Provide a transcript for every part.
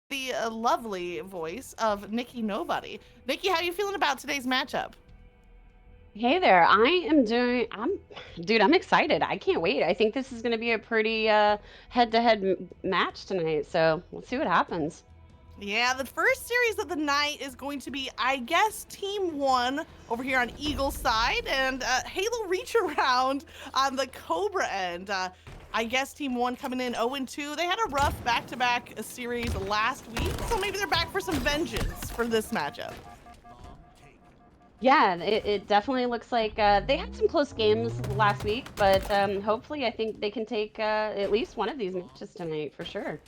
The lovely voice of Nikki Nobody. Nikki, how are you feeling about today's matchup? Hey there. Dude, I'm excited. I can't wait. I think this is going to be a pretty head-to-head match tonight. So let's see what happens. Yeah, the first series of the night is going to be, I guess, Team One over here on Eagle side, and Halo Reach Around on the Cobra end. I guess Team One coming in 0-2. They had a rough back-to-back series last week, so maybe they're back for some vengeance for this matchup. Yeah, it definitely looks like they had some close games last week, but hopefully I think they can take at least one of these matches tonight for sure.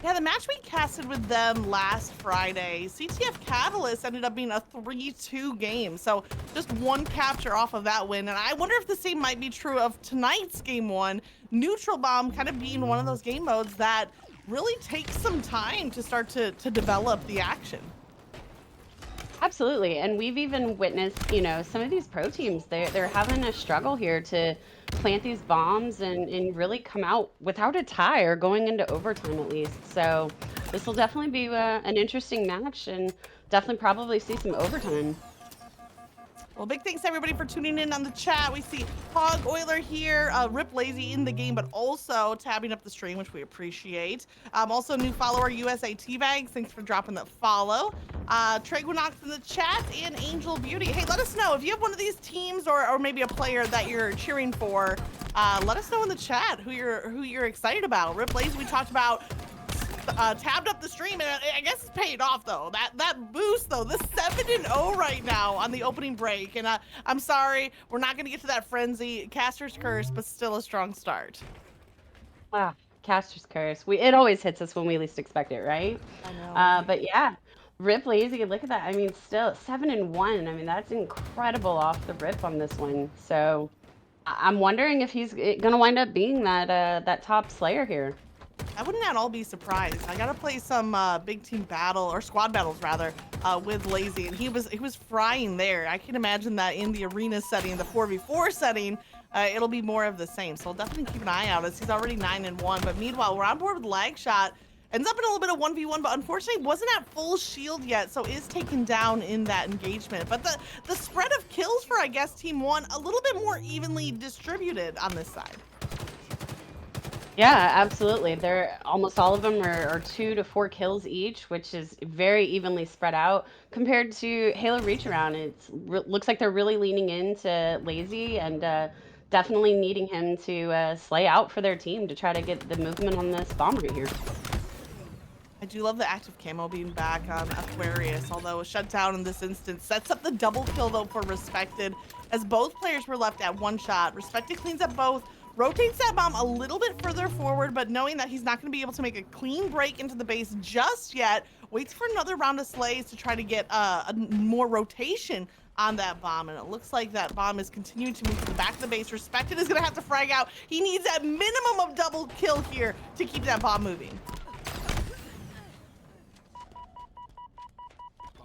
Yeah, the match we casted with them last Friday, CTF Catalyst ended up being a 3-2 game. So just one capture off of that win. And I wonder if the same might be true of tonight's game one. Neutral Bomb kind of being one of those game modes that really takes some time to start to develop the action. Absolutely. And we've even witnessed, some of these pro teams, they're having a struggle here to plant these bombs and really come out without a tie or going into overtime at least. So this will definitely be an interesting match and definitely probably see some overtime. Well, big thanks everybody for tuning in on the chat. We see Hog Oiler here, Rip Lazy in the game, but also tabbing up the stream, which we appreciate. Also, new follower USA T-Bags. Thanks for dropping that follow. Treguinox in the chat and Angel Beauty. Hey, let us know if you have one of these teams or maybe a player that you're cheering for. Let us know in the chat who you're excited about. Rip Lazy, we talked about tabbed up the stream, and I guess it's paid off though. That boost though, this 7-0 right now on the opening break, and I'm sorry, we're not gonna get to that frenzy. Caster's curse, but still a strong start. Ah, Caster's Curse. It always hits us when we least expect it, right? I know, right? But yeah, Rip Lazy, look at that. I mean, still 7-1. I mean, that's incredible off the rip on this one. So I'm wondering if he's gonna wind up being that top Slayer here. I wouldn't at all be surprised. I gotta play some big team battle or squad battles rather with Lazy, and he was frying there. I can imagine that in the arena setting, the 4v4 setting, it'll be more of the same. So I'll definitely keep an eye out as he's already 9-1. But meanwhile, we're on board with Lag Shot. Ends up in a little bit of 1v1, but unfortunately wasn't at full shield yet, so is taken down in that engagement. But the spread of kills for, I guess, Team One a little bit more evenly distributed on this side. Yeah, absolutely. They're almost all of them are 2 to 4 kills each, which is very evenly spread out compared to Halo Reach Around. Looks like they're really leaning into Lazy and definitely needing him to slay out for their team to try to get the movement on this bomb right here. I do love the active camo being back on Aquarius, although a shutdown in this instance sets up the double kill though for Respected, as both players were left at one shot. Respected cleans up both, rotates that bomb a little bit further forward, but knowing that he's not going to be able to make a clean break into the base just yet, waits for another round of slays to try to get a more rotation on that bomb, and it looks like that bomb is continuing to move to the back of the base. Respected is going to have to frag out. He needs that minimum of double kill here to keep that bomb moving.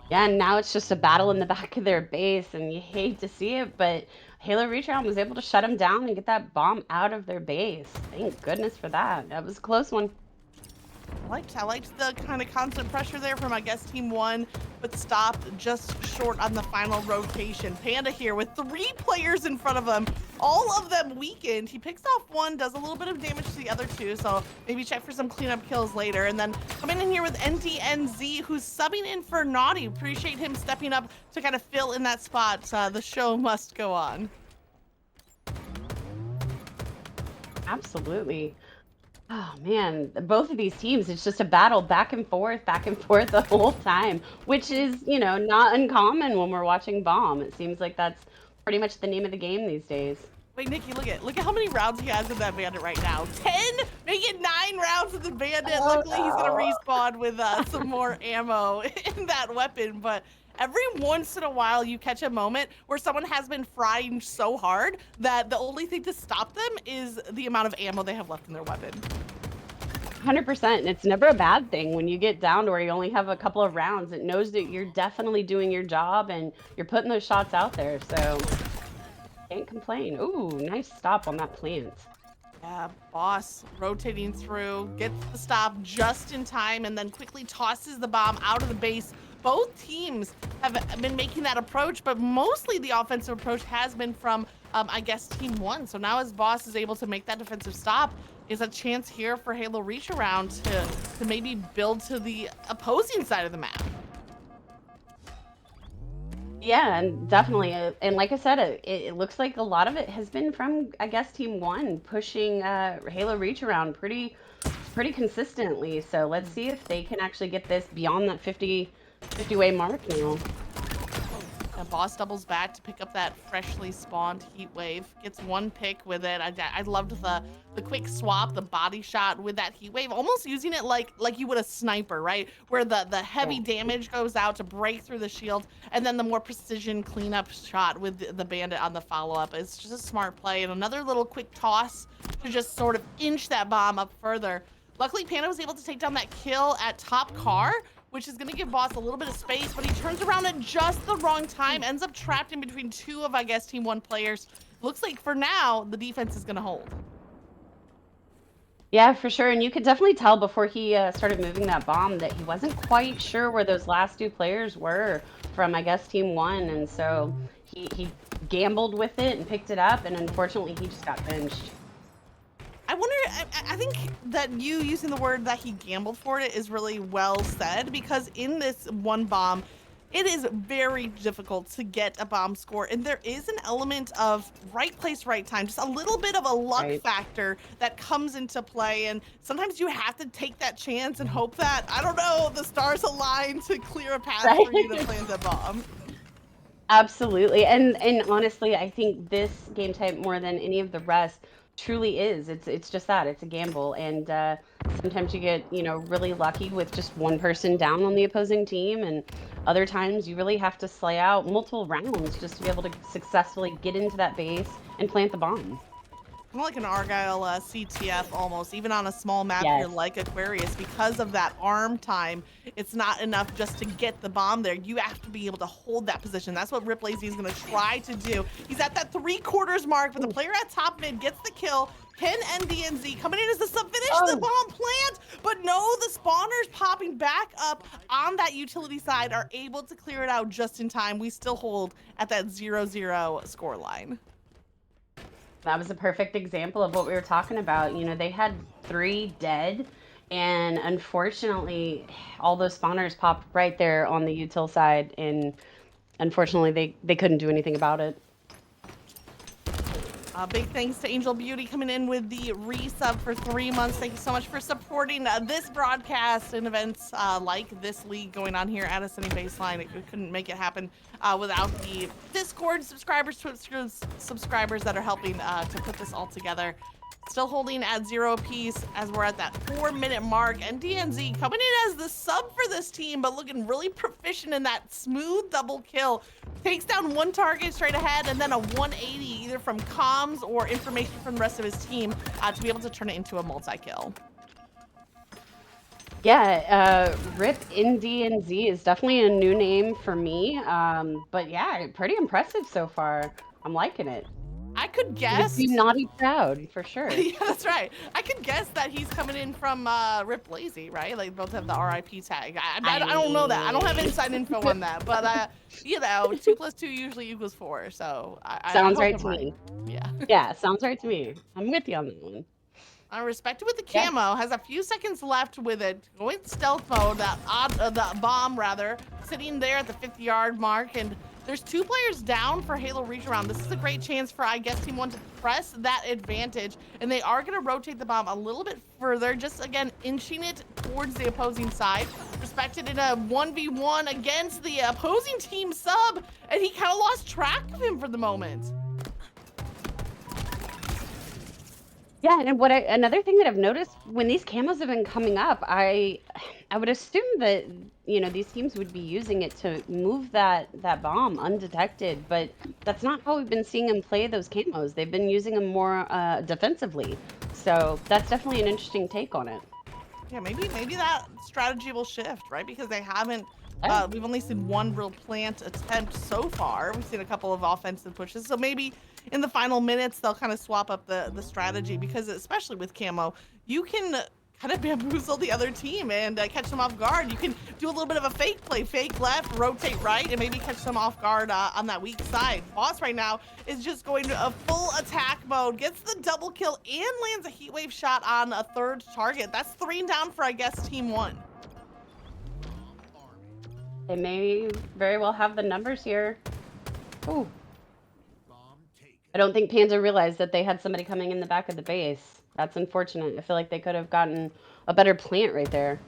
Yeah, and now it's just a battle in the back of their base, and you hate to see it, but Halo Reach Around was able to shut them down and get that bomb out of their base. Thank goodness for that. That was a close one. I liked the kind of constant pressure there from, I guess, Team One, but stopped just short on the final rotation. Panda here with 3 players in front of him, all of them weakened. He picks off one, does a little bit of damage to the other 2, so maybe check for some cleanup kills later. And then coming in here with NTNZ, who's subbing in for Naughty. Appreciate him stepping up to kind of fill in that spot. The show must go on. Absolutely. Oh man, both of these teams, it's just a battle back and forth the whole time, which is, not uncommon when we're watching Bomb. It seems like that's pretty much the name of the game these days. Wait, Nikki, look at how many rounds he has in that bandit right now. 10? Make it 9 rounds of the bandit. Oh, Luckily, he's gonna no. respawn with some more ammo in that weapon. But every once in a while, you catch a moment where someone has been frying so hard that the only thing to stop them is the amount of ammo they have left in their weapon. 100%. And it's never a bad thing when you get down to where you only have a couple of rounds. It knows that you're definitely doing your job and you're putting those shots out there. So can't complain. Ooh, nice stop on that plant. Boss rotating through, gets the stop just in time, and then quickly tosses the bomb out of the base. Both teams have been making that approach, but mostly the offensive approach has been from, I guess, Team 1. So now as Boss is able to make that defensive stop, is a chance here for Halo Reach Around to maybe build to the opposing side of the map. Yeah, and definitely. And like I said, it looks like a lot of it has been from, I guess, Team One pushing Halo Reach around pretty consistently. So let's see if they can actually get this beyond that 50-way mark now. And Boss doubles back to pick up that freshly spawned Heat Wave. Gets one pick with it. I loved the quick swap, the body shot with that Heat Wave, almost using it like you would a sniper, right? Where the heavy damage goes out to break through the shield, and then the more precision cleanup shot with the bandit on the follow-up. It's just a smart play, and another little quick toss to just sort of inch that bomb up further. Luckily, Panda was able to take down that kill at top car, which is going to give Boss a little bit of space, but he turns around at just the wrong time, ends up trapped in between two of, I guess, Team 1 players. Looks like for now, the defense is going to hold. Yeah, for sure. And you could definitely tell before he started moving that bomb that he wasn't quite sure where those last two players were from, I guess, Team 1. And so he gambled with it and picked it up, and unfortunately, he just got benched. I wonder, I think that you using the word that he gambled for it is really well said, because in this one bomb, it is very difficult to get a bomb score, and there is an element of right place, right time, just a little bit of a luck factor that comes into play, and sometimes you have to take that chance and hope that, I don't know, the stars align to clear a path for you to plant a bomb. Absolutely. And honestly, I think this game type more than any of the rest truly is. It's just that. It's a gamble. And sometimes you get, really lucky with just one person down on the opposing team, and other times you really have to slay out multiple rounds just to be able to successfully get into that base and plant the bomb. Kind of like an Argyle CTF almost, even on a small map here like Aquarius, because of that arm time, it's not enough just to get the bomb there. You have to be able to hold that position. That's what Rip Lazy is going to try to do. He's at that 3/4 mark, but the player at top mid gets the kill. Ken and DNZ coming in as the sub finish the bomb plant, but no, the spawners popping back up on that utility side are able to clear it out just in time. We still hold at that 0-0 score line. That was a perfect example of what we were talking about. They had 3 dead, and unfortunately, all those spawners popped right there on the util side, and unfortunately, they couldn't do anything about it. Big thanks to Angel Beauty coming in with the resub for 3 months. Thank you so much for supporting this broadcast and events like this league going on here at Ascending Baseline. We couldn't make it happen without the Discord subscribers, Twitch subscribers that are helping to put this all together. Still holding at 0 apiece as we're at that 4-minute mark, and DNZ coming in as the sub for this team, but looking really proficient in that smooth double kill. Takes down one target straight ahead, and then a 180 either from comms or information from the rest of his team to be able to turn it into a multi-kill. Yeah, Rip in DNZ is definitely a new name for me, but yeah, pretty impressive so far. I'm liking it. I could guess. Be naughty proud, for sure. Yeah, that's right. I could guess that he's coming in from Rip Lazy, right? Like, both have the RIP tag. I don't know that. I don't have inside info on that. But, 2 + 2 usually equals 4. So, sounds right to me. Yeah. Yeah, sounds right to me. I'm with you on that one. Respected with the camo, has a few seconds left with it. Going stealth mode, the bomb, rather, sitting there at the 50-yard mark, and there's 2 players down for Halo Reach Around. This is a great chance for, I guess, Team 1 to press that advantage, and they are going to rotate the bomb a little bit further, just, again, inching it towards the opposing side. Respected in a 1v1 against the opposing team sub, and he kind of lost track of him for the moment. Yeah, and another thing that I've noticed when these camos have been coming up, I would assume that these teams would be using it to move that bomb undetected, but that's not how we've been seeing them play those camos. They've been using them more defensively, so that's definitely an interesting take on it. Yeah, maybe that strategy will shift, right? Because they haven't. Yeah. We've only seen one real plant attempt so far. We've seen a couple of offensive pushes, so maybe in the final minutes they'll kind of swap up the strategy because especially with camo, you can kind of bamboozle the other team and catch them off guard. You can do a little bit of a fake play, fake left, rotate right, and maybe catch them off guard on that weak side. Boss right now is just going to a full attack mode, gets the double kill and lands a heat wave shot on a third target. That's 3 down for, I guess, team 1. They may very well have the numbers here. Ooh. I don't think Panda realized that they had somebody coming in the back of the base. That's unfortunate. I feel like they could have gotten a better plant right there.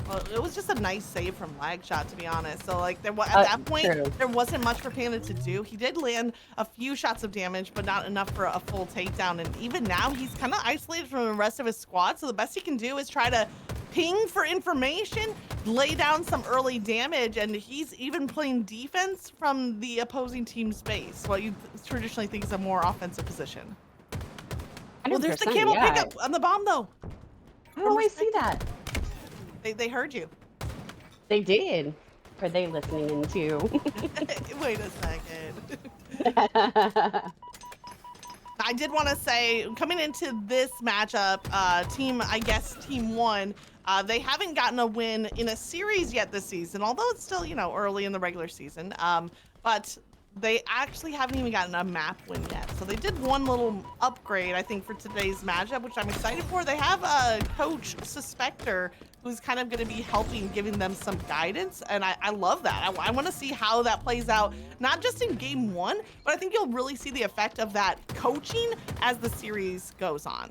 Well, it was just a nice save from Lagshot, to be honest. So, like, at that point, True. there wasn't much for Panda to do. He did land a few shots of damage, but not enough for a full takedown. And even now, he's kind of isolated from the rest of his squad. So the best he can do is try to ping for information, lay down some early damage, and he's even playing defense from the opposing team's base, what you traditionally think is a more offensive position. Well, there's the 100%, camel yeah. pickup on the bomb, though. I always see that. They heard you. They did. Are they listening in too? Wait a second. I did want to say, coming into this matchup, team 1, they haven't gotten a win in a series yet this season, although it's still, early in the regular season. But they actually haven't even gotten a map win yet. So they did one little upgrade, I think, for today's matchup, which I'm excited for. They have a coach, Suspector, who's kind of going to be helping, giving them some guidance. And I love that. I want to see how that plays out, not just in game 1, but I think you'll really see the effect of that coaching as the series goes on.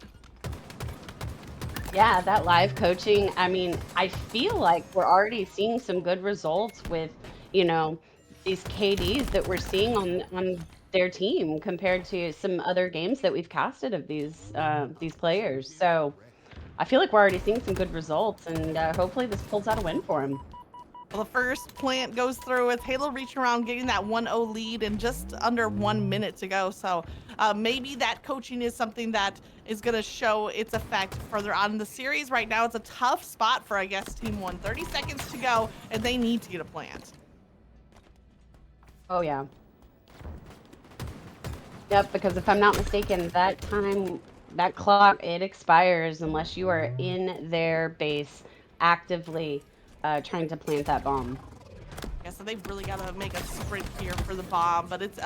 Yeah, that live coaching. I mean, I feel like we're already seeing some good results with, these KDs that we're seeing on their team compared to some other games that we've casted of these players. So I feel like we're already seeing some good results, and hopefully this pulls out a win for him. Well, the first plant goes through with Halo reaching around, getting that 1-0 lead in just under 1 minute to go. So maybe that coaching is something that is going to show its effect further on in the series. Right now, it's a tough spot for, I guess, Team 1. 30 seconds to go, and they need to get a plant. Oh, yeah. Yep, because if I'm not mistaken, that clock, it expires unless you are in their base actively trying to plant that bomb. Yeah, so they've really got to make a sprint here for the bomb, but it's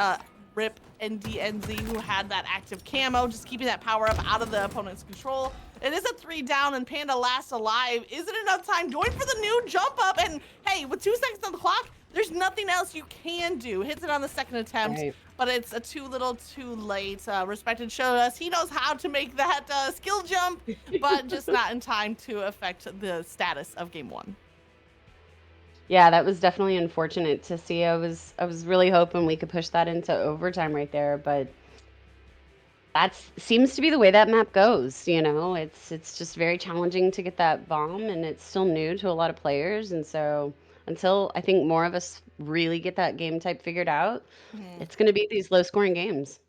Rip and DNZ who had that active camo, just keeping that power up out of the opponent's control. It is a 3 down, and Panda last alive. Is it enough time? Going for the new jump up, and hey, with 2 seconds on the clock, there's nothing else you can do. Hits it on the second attempt, Right. but it's a too little too late. Respected showed us he knows how to make that skill jump, but just not in time to affect the status of game 1. Yeah, that was definitely unfortunate to see. I was really hoping we could push that into overtime right there, but that seems to be the way that map goes. It's just very challenging to get that bomb, and it's still new to a lot of players. And so until I think more of us really get that game type figured out, it's going to be these low scoring games.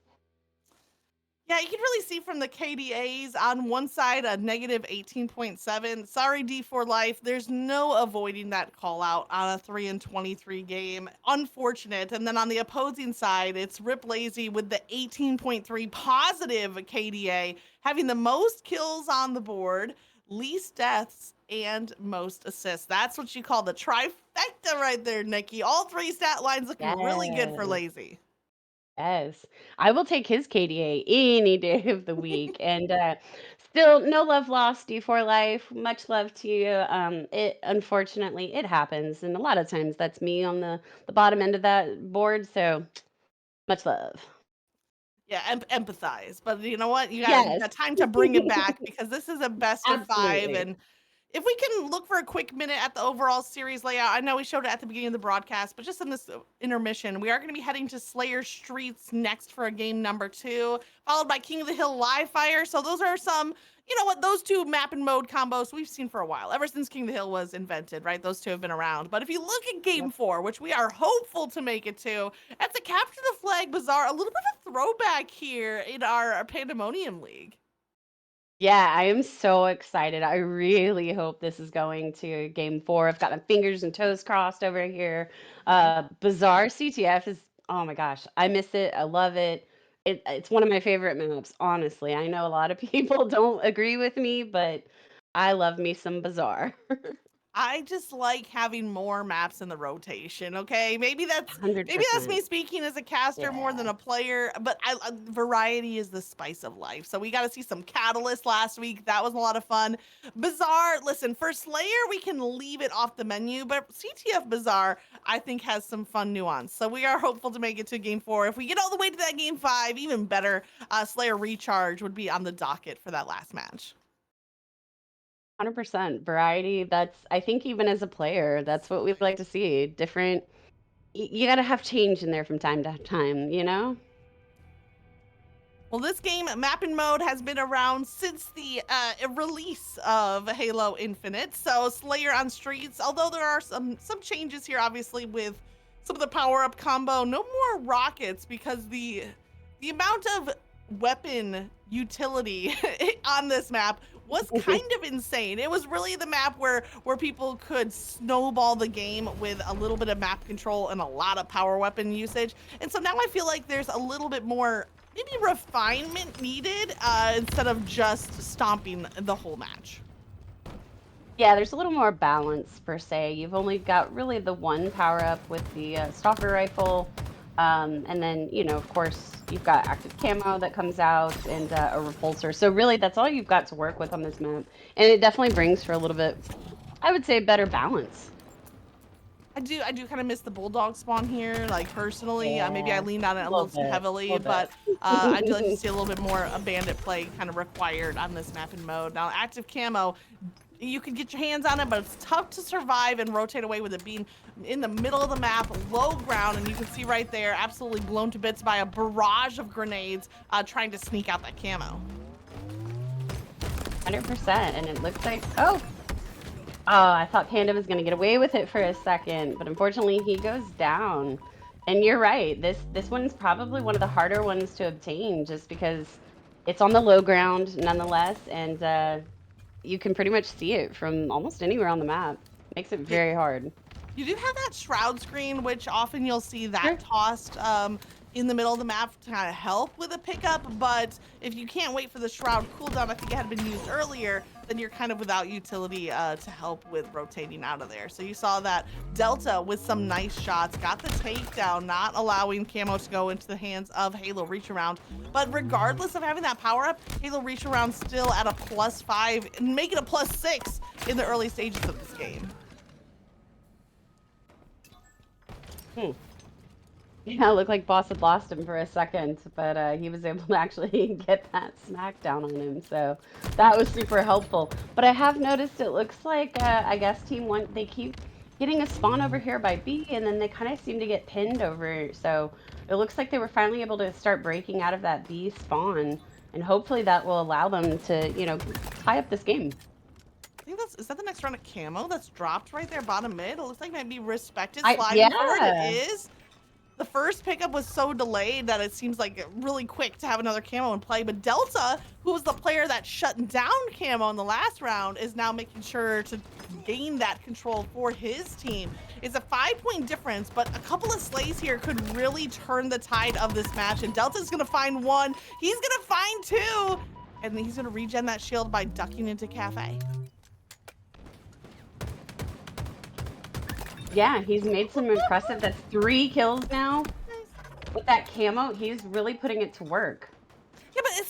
Yeah, you can really see from the KDAs on one side a negative 18.7. Sorry, D4 Life. There's no avoiding that call out on a 3-23 game. Unfortunate. And then on the opposing side, it's Rip Lazy with the 18.3 positive KDA, having the most kills on the board, least deaths, and most assists. That's what you call the trifecta right there, Nikki. All 3 stat lines looking really good for Yes. Lazy. Yes. I will take his KDA any day of the week. And still, no love lost, D4 Life. Much love to you. It unfortunately it happens, and a lot of times that's me on the bottom end of that board. So much love. Yeah, empathize. But you know what? You Yes, got time to bring it back because this is a best of 5. absolutely. And if we can look for a quick minute at the overall series layout, I know we showed it at the beginning of the broadcast, but just in this intermission, we are going to be heading to Slayer Streets next for a game number 2, followed by King of the Hill Live Fire. So those are some, those 2 map and mode combos we've seen for a while, ever since King of the Hill was invented, right? Those 2 have been around. But if you look at game Yep. 4, which we are hopeful to make it to, that's a Capture the Flag Bazaar, a little bit of a throwback here in our Pandemonium League. Yeah, I am so excited. I really hope this is going to game 4. I've got my fingers and toes crossed over here. Bizarre CTF is, oh my gosh, I miss it. I love it. It's one of my favorite maps, honestly. I know a lot of people don't agree with me, but I love me some Bizarre. I just like having more maps in the rotation, okay? Maybe that's 100%. me speaking as a caster more than Yeah. a player, but variety is the spice of life. So we got to see some Catalyst last week. That was a lot of fun. Bizarre, listen, for Slayer we can leave it off the menu, but CTF Bizarre I think has some fun nuance. So we are hopeful to make it to game 4. If we get all the way to that game 5, even better. Slayer Recharge would be on the docket for that last match. 100% variety. That's, I think, even as a player, that's what we like to see. Different, you got to have change in there from time to time, you know? Well, this game, mapping mode, has been around since the release of Halo Infinite. So Slayer on Streets, although there are some changes here, obviously with some of the power up combo, no more rockets because the amount of weapon utility on this map was kind of insane. It was really the map where people could snowball the game with a little bit of map control and a lot of power weapon usage. And so now I feel like there's a little bit more maybe refinement needed instead of just stomping the whole match. Yeah, there's a little more balance per se. You've only got really the one power up with the stalker rifle, and then of course, you've got active camo that comes out and a repulsor. So really, that's all you've got to work with on this map, and it definitely brings for a little bit, I would say, better balance. I do kind of miss the bulldog spawn here, like personally. Maybe I Yeah, leaned on it a a little little too bit, a heavily, little but I do like to bit. see a little bit more a bandit play kind of required on this map and mode. Now, active camo, you can get your hands on it, but it's tough to survive and rotate away with it being in the middle of the map, low ground, and you can see right there, absolutely blown to bits by a barrage of grenades trying to sneak out that camo. 100%, and it looks like, oh, I thought Panda was gonna get away with it for a second, but unfortunately he goes down. And you're right, this one's probably one of the harder ones to obtain just because it's on the low ground nonetheless, and you can pretty much see it from almost anywhere on the map. Makes it very hard. You do have that shroud screen, which often you'll see that Sure. tossed in the middle of the map to kind of help with a pickup. But if you can't wait for the shroud cooldown, I think it had been used earlier, then you're kind of without utility to help with rotating out of there. So you saw that Delta with some nice shots, got the takedown, not allowing camo to go into the hands of Halo Reach Around. But regardless of having that power up, Halo Reach Around still at a +5 and make it a +6 in the early stages of this game. Hmm. Yeah, it looked like Boss had lost him for a second, but he was able to actually get that smackdown on him, so that was super helpful. But I have noticed it looks like, I guess Team 1, they keep getting a spawn over here by B, and then they kind of seem to get pinned over, so it looks like they were finally able to start breaking out of that B spawn, and hopefully that will allow them to, tie up this game. I think is that the next round of camo that's dropped right there, bottom mid? It looks like maybe respected I sliding forward. It Yeah. is. The first pickup was so delayed that it seems like really quick to have another camo in play. But Delta, who was the player that shut down camo in the last round, is now making sure to gain that control for his team. It's a 5-point difference, but a couple of slays here could really turn the tide of this match. And Delta's gonna find one. He's gonna find two. And he's gonna regen that shield by ducking into Cafe. Yeah, he's made some impressive, that's 3 kills now. With that camo, he's really putting it to work. Yeah, but it's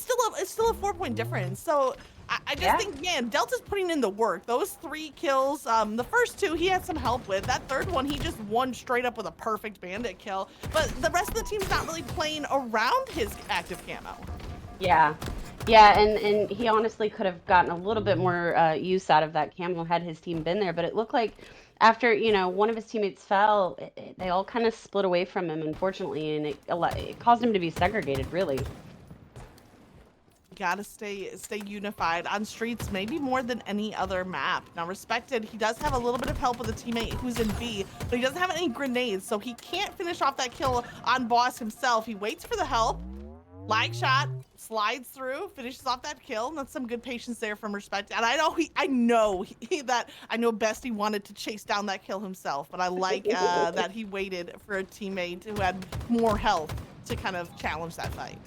still a 4-point difference. So I just Yeah. think, man, Delta's putting in the work. Those 3 kills, the first 2 he had some help with. That third one he just won straight up with a perfect bandit kill. But the rest of the team's not really playing around his active camo. Yeah. Yeah, and he honestly could have gotten a little bit more use out of that camo had his team been there, but it looked like after, one of his teammates fell, they all kind of split away from him, unfortunately, and it caused him to be segregated, really. Gotta stay unified on streets, maybe more than any other map. Now, respected, he does have a little bit of help with a teammate who's in B, but he doesn't have any grenades, so he can't finish off that kill on boss himself. He waits for the help. Lag shot, slides through, finishes off that kill. That's some good patience there from Respect. And I know Bestie wanted to chase down that kill himself, but I like that he waited for a teammate who had more health to kind of challenge that fight.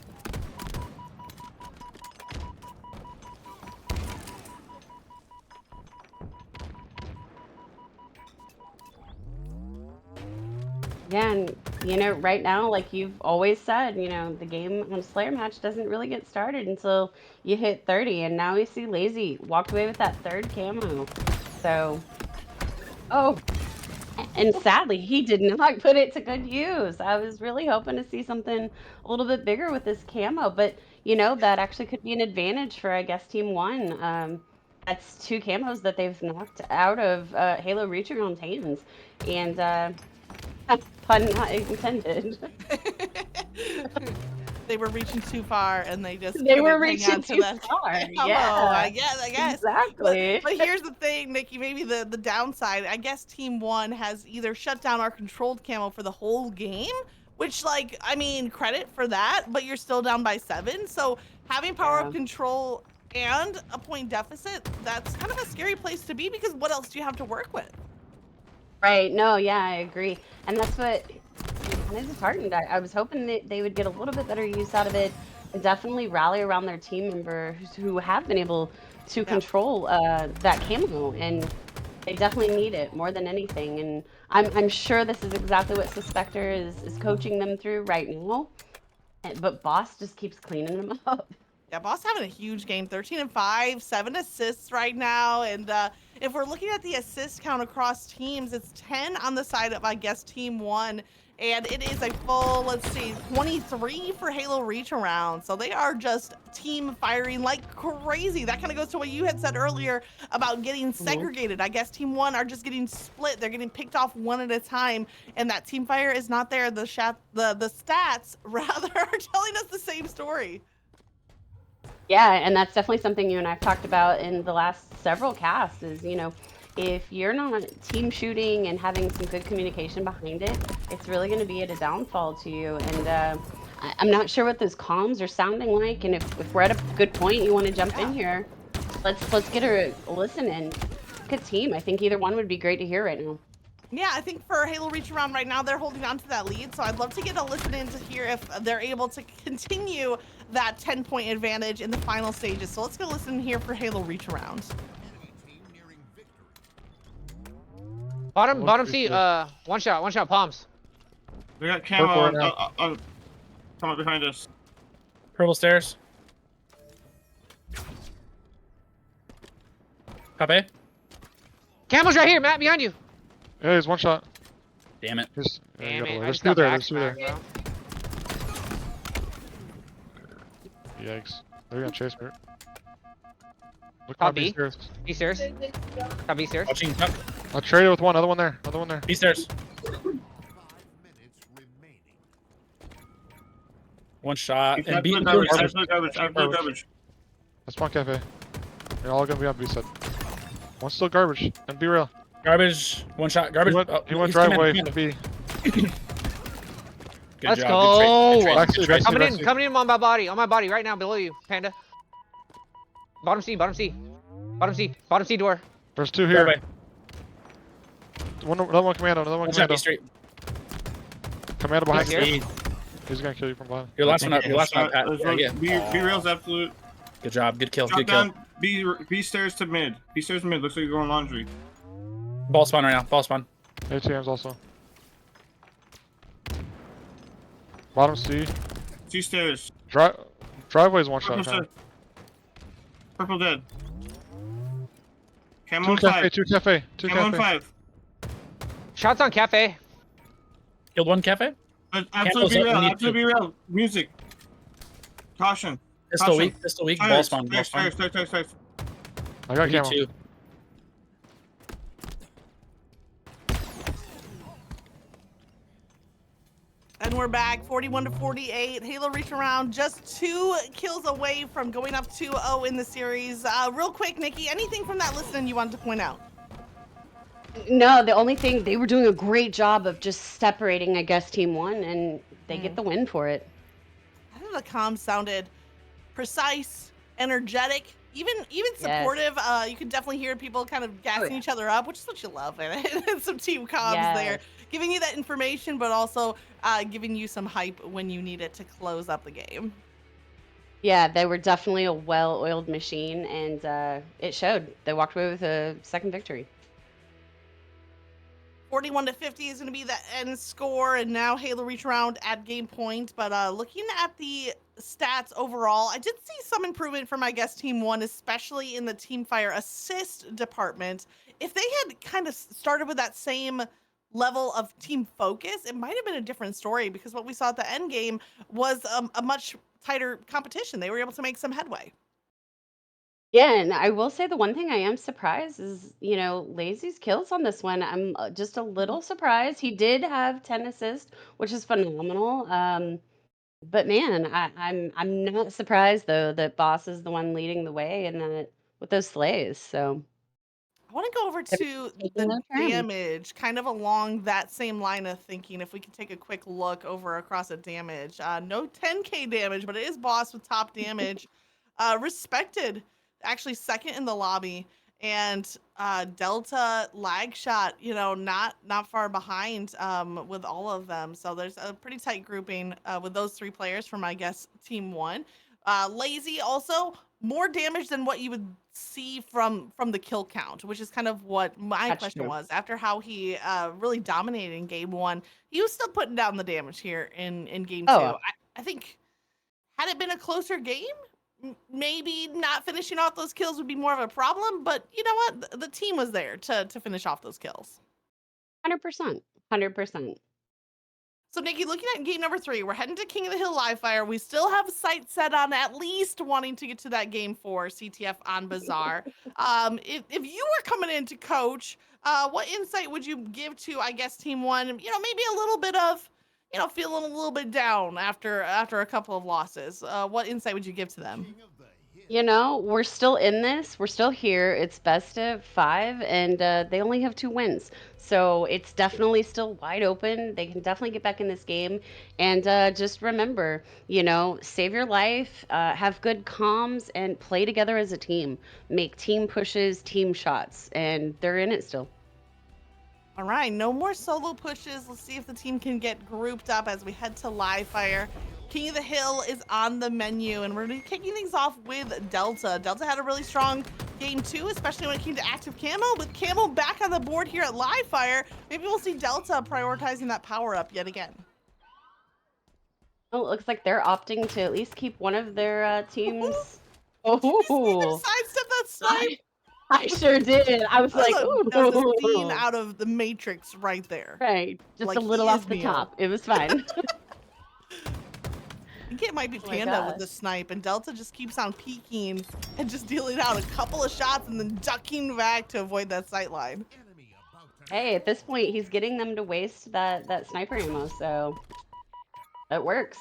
Yeah, and right now, like you've always said, the game on Slayer match doesn't really get started until you hit 30, and now we see Lazy walked away with that third camo. So, oh, and sadly, he did not put it to good use. I was really hoping to see something a little bit bigger with this camo, but that actually could be an advantage for, I guess, Team One. That's 2 camos that they've knocked out of Halo Reach Around's hands, and pun not intended. They were reaching too far, and they just They were couldn't hang reaching on to too that far. camo. Yeah, I guess. exactly. But here's the thing, Nikki. Maybe the downside. I guess Team One has either shut down our controlled camo for the whole game, which, like, I mean, credit for that. But you're still down by 7, so having power up control and a point deficit, that's kind of a scary place to be, because what else do you have to work with? Right. No, yeah, I agree. And that's what kind of disheartened. I was hoping that they would get a little bit better use out of it and definitely rally around their team members who have been able to control that camo. And they definitely need it more than anything. And I'm sure this is exactly what Suspector is coaching them through right now. But Boss just keeps cleaning them up. Yeah, Boss having a huge game, 13 and 5, 7 assists right now. And if we're looking at the assist count across teams, it's 10 on the side of, I guess, Team One. And it is a full, let's see, 23 for Halo Reach Around. So they are just team firing like crazy. That kind of goes to what you had said earlier about getting segregated. I guess Team One are just getting split. They're getting picked off one at a time. And that team fire is not there. The stats, rather, are telling us the same story. Yeah, and that's definitely something you and I've talked about in the last several casts is, if you're not team shooting and having some good communication behind it, it's really going to be at a downfall to you. And I'm not sure what those comms are sounding like, and if we're at a good point, you want to jump in here, let's get a listen in. Good team. I think either one would be great to hear right now. Yeah, I think for Halo Reach Around right now, they're holding on to that lead. So I'd love to get a listen in to hear if they're able to continue that 10-point advantage in the final stages. So let's go listen here for Halo Reach Around. Bottom C, one shot, palms. We got camo come up behind us. Purple stairs. Copy. Camo's right here, Matt, behind you. Yeah, he's one shot. Damn it. Damn it, I There's just 2 got there, back there's 2 there. smacked, bro. Yikes. They're gonna chase me. Look Top on B. stairs. B stairs. Top B stairs. Watching tuck. I'll trade it with one, other one there. Another one there. B stairs. One shot. And B. Garbage. That's one cafe. They're all gonna be on B side. One's still garbage. And be real. Garbage. One shot. Garbage. He went he's coming, driveway coming. to B. Good Let's job. go. Good trade. Backseat, backseat, Coming backseat. in on my body right now below you, Panda. Bottom C door. There's 2 here. Driveway. Another one commando, another one One shot. commando. B straight. Commando behind Here. you. B. He's gonna kill you from behind. Your last one up. Your last one up, Pat. Yeah, Be real's absolute. Good job. Good kill. Drop Good kill. down. B stairs to mid. B stairs to mid. Looks like you're going laundry. Ball spawn right now. Ball spawn. ATMs also. Bottom C. C stairs. Driveway's one Purple shot. stairs. Purple dead. Camo 2 on cafe, 5. 2 cafe, 2 Camo on cafe. 5. Shots on cafe. Killed one cafe. Absolutely be real. Absolutely be real. Music. Caution. Pistol Caution. weak. Pistol weak. Ball spawn. Ball Stairs. spawn. I got Me camo. too. And we're back, 41 to 48. Halo Reach Around just 2 kills away from going up 2-0 in the series. Real quick, Nikki, anything from that listening you wanted to point out? No, the only thing, they were doing a great job of just separating, I guess, Team One, and they get the win for it. of the comms sounded precise, energetic, even supportive. You can definitely hear people kind of gassing each other up, which is what you love, and some team comms there, giving you that information, but also giving you some hype when you need it to close up the game. Yeah, they were definitely a well-oiled machine, and it showed. They walked away with a second victory. 41-50 is going to be the end score, and now Halo reach around at game point. But looking at the stats overall, I did see some improvement from, I guess, Team 1, especially in the Teamfire assist department. If they had kind of started with that same level of team focus, it might have been a different story, because what we saw at the end game was a much tighter competition. They were able to make some headway. Yeah, and I will say the one thing I am surprised is, Lazy's kills on this one. I'm just a little surprised. He did have 10 assists, which is phenomenal. But man, I'm not surprised though that Boss is the one leading the way and that with those slays. So I want to go over to taking the their turn. damage, kind of along that same line of thinking. If we can take a quick look over across the damage, no 10k damage, but it is Boss with top damage. Respected, actually second in the lobby, and Delta lag shot, not far behind with all of them. So there's a pretty tight grouping with those three players from, I guess, Team 1. Lazy also more damage than what you would see from the kill count, which is kind of what my question was. After how he really dominated in game 1, he was still putting down the damage here in game 2. I think had it been a closer game, maybe not finishing off those kills would be more of a problem, but you know what? The team was there to finish off those kills. 100%. So, Nikki, looking at game number 3, we're heading to King of the Hill Live Fire. We still have sights set on at least wanting to get to that game 4 CTF on Bazaar. If you were coming in to coach, what insight would you give to, I guess, Team 1? Maybe a little bit of, feeling a little bit down after a couple of losses. What insight would you give to them? We're still in this. We're still here. It's best of 5, and they only have 2 wins. So it's definitely still wide open. They can definitely get back in this game. And just remember, save your life, have good comms, and play together as a team. Make team pushes, team shots, and they're in it still. All right, no more solo pushes. Let's see if the team can get grouped up as we head to Live Fire. King of the Hill is on the menu, and we're going to be kicking things off with Delta. Delta had a really strong game 2, especially when it came to active camo. With camo back on the board here at Live Fire, maybe we'll see Delta prioritizing that power up yet again. Oh, it looks like they're opting to at least keep one of their teams. Oh, sidestep that snipe. I sure did. I was like, ooh. That was a scene out of the Matrix right there. Right, just Like, a little off the top. It was fine. I think it might be Panda with the snipe, and Delta just keeps on peeking and just dealing out a couple of shots and then ducking back to avoid that sight line. Hey, at this point, he's getting them to waste that sniper ammo, so it works.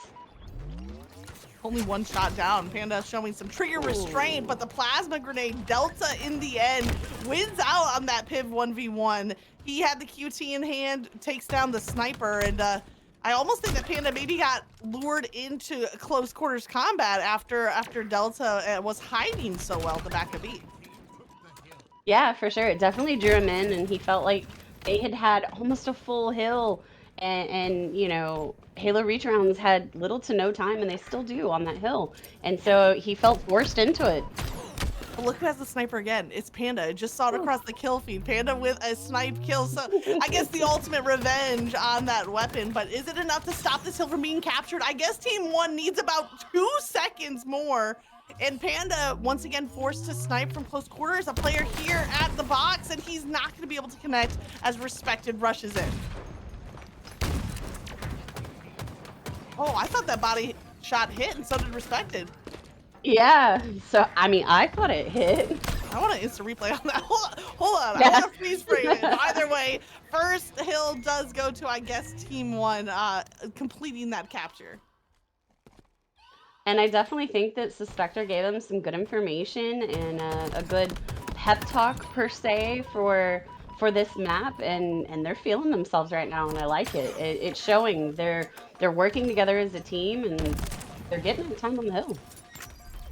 Only one shot down. Panda showing some trigger restraint, but the plasma grenade, Delta in the end wins out on that Piv 1v1. He had the QT in hand, takes down the sniper, and I almost think that Panda maybe got lured into close quarters combat after Delta was hiding so well at the back of B. Yeah, for sure. It definitely drew him in, and he felt like they had almost a full hill, and Halo Reach Rounds had little to no time, and they still do on that hill. And so he felt forced into it. But look who has the sniper again. It's Panda. I just saw it across the kill feed. Panda with a snipe kill. So I guess the ultimate revenge on that weapon. But is it enough to stop this hill from being captured? I guess Team 1 needs about 2 seconds more. And Panda, once again, forced to snipe from close quarters. A player here at the box, and he's not going to be able to connect as Respected rushes in. Oh, I thought that body shot hit, and so did Respected. Yeah, so, I thought it hit. I want an instant replay on that. Hold on. I want to freeze frame it. Either way, first hill does go to, I guess, Team 1, completing that capture. And I definitely think that Suspector gave them some good information and a good pep talk, per se, for this map, and they're feeling themselves right now, and I like it. It's showing they're working together as a team, and They're getting it time on the hill.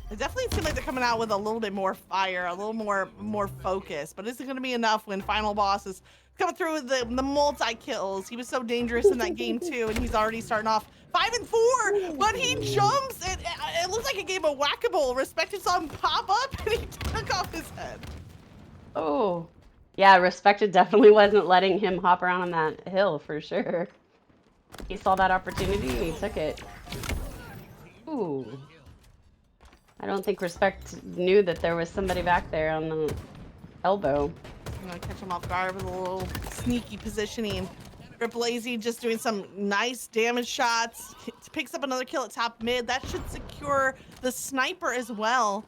It definitely seems like they're coming out with a little bit more fire, a little more focus. But is it going to be enough when Final Boss is coming through with the multi-kills? He was so dangerous in that game too, and he's already starting off 5 and 4. But he jumps, and it looks like a game of whack-a-mole. Respected saw him pop up, and he took off his head. Oh, yeah. Respected definitely wasn't letting him hop around on that hill for sure. He saw that opportunity and he took it. Ooh. I don't think Respect knew that there was somebody back there on the elbow. I'm gonna catch him off guard with a little sneaky positioning. Rip Lazy just doing some nice damage shots. Picks up another kill at top mid. That should secure the sniper as well.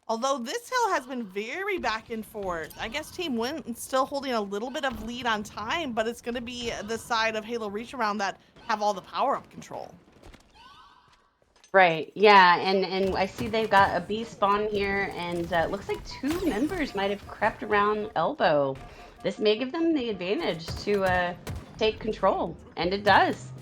Although this hill has been very back and forth. I guess Team Win still holding a little bit of lead on time, but it's gonna be the side of Halo Reach Around that have all the power-up control. Right, yeah, and I see they've got a B spawn here, and it looks like 2 members might have crept around elbow. This may give them the advantage to take control, and it does.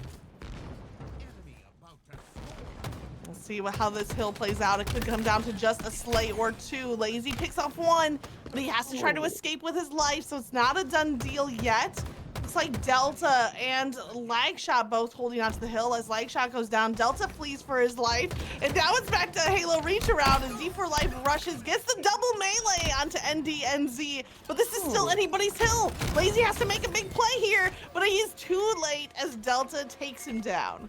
We'll see how this hill plays out. It could come down to just a slay or 2. Lazy picks off 1, but he has to try to escape with his life, so it's not a done deal yet. Looks like Delta and Lagshot both holding onto the hill. As Lagshot goes down, Delta flees for his life. And now it's back to Halo Reach Around as D4 Life rushes, gets the double melee onto NDNZ. But this is still anybody's hill. Lazy has to make a big play here, but he's too late as Delta takes him down.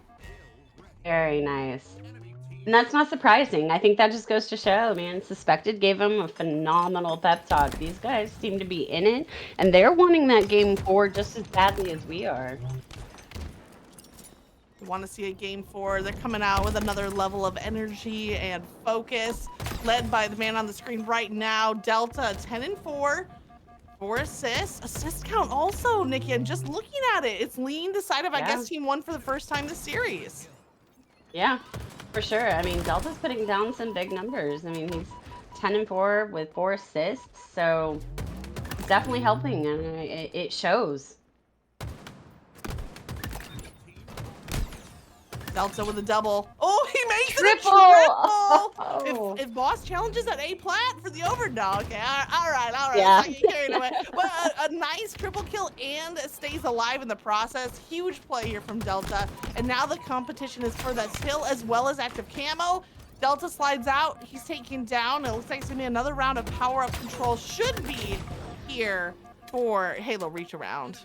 Very nice. And that's not surprising. I think that just goes to show, man. Suspected gave him a phenomenal pep talk. These guys seem to be in it, and they're wanting that game forward just as badly as we are. We want to see a game 4. They're coming out with another level of energy and focus, led by the man on the screen right now, Delta, 10 and 4. 4 assists. Assist count also, Nikki, and just looking at it, it's leaned the side of, I guess, Team 1 for the first time this series. Yeah, for sure. I mean, Delta's putting down some big numbers. I mean, he's 10 and 4 with 4 assists, so it's definitely helping, and it shows. Delta with a double. Oh, he makes Triple! it a triple! Oh. If Boss challenges at A plat for the overdog, okay, all right. Yeah. Let's not get carried away. But a nice triple kill and stays alive in the process. Huge play here from Delta. And now the competition is for that hill as well as active camo. Delta slides out. He's taken down. It looks like it's going to be another round of power-up control. Should be here for Halo Reach Around.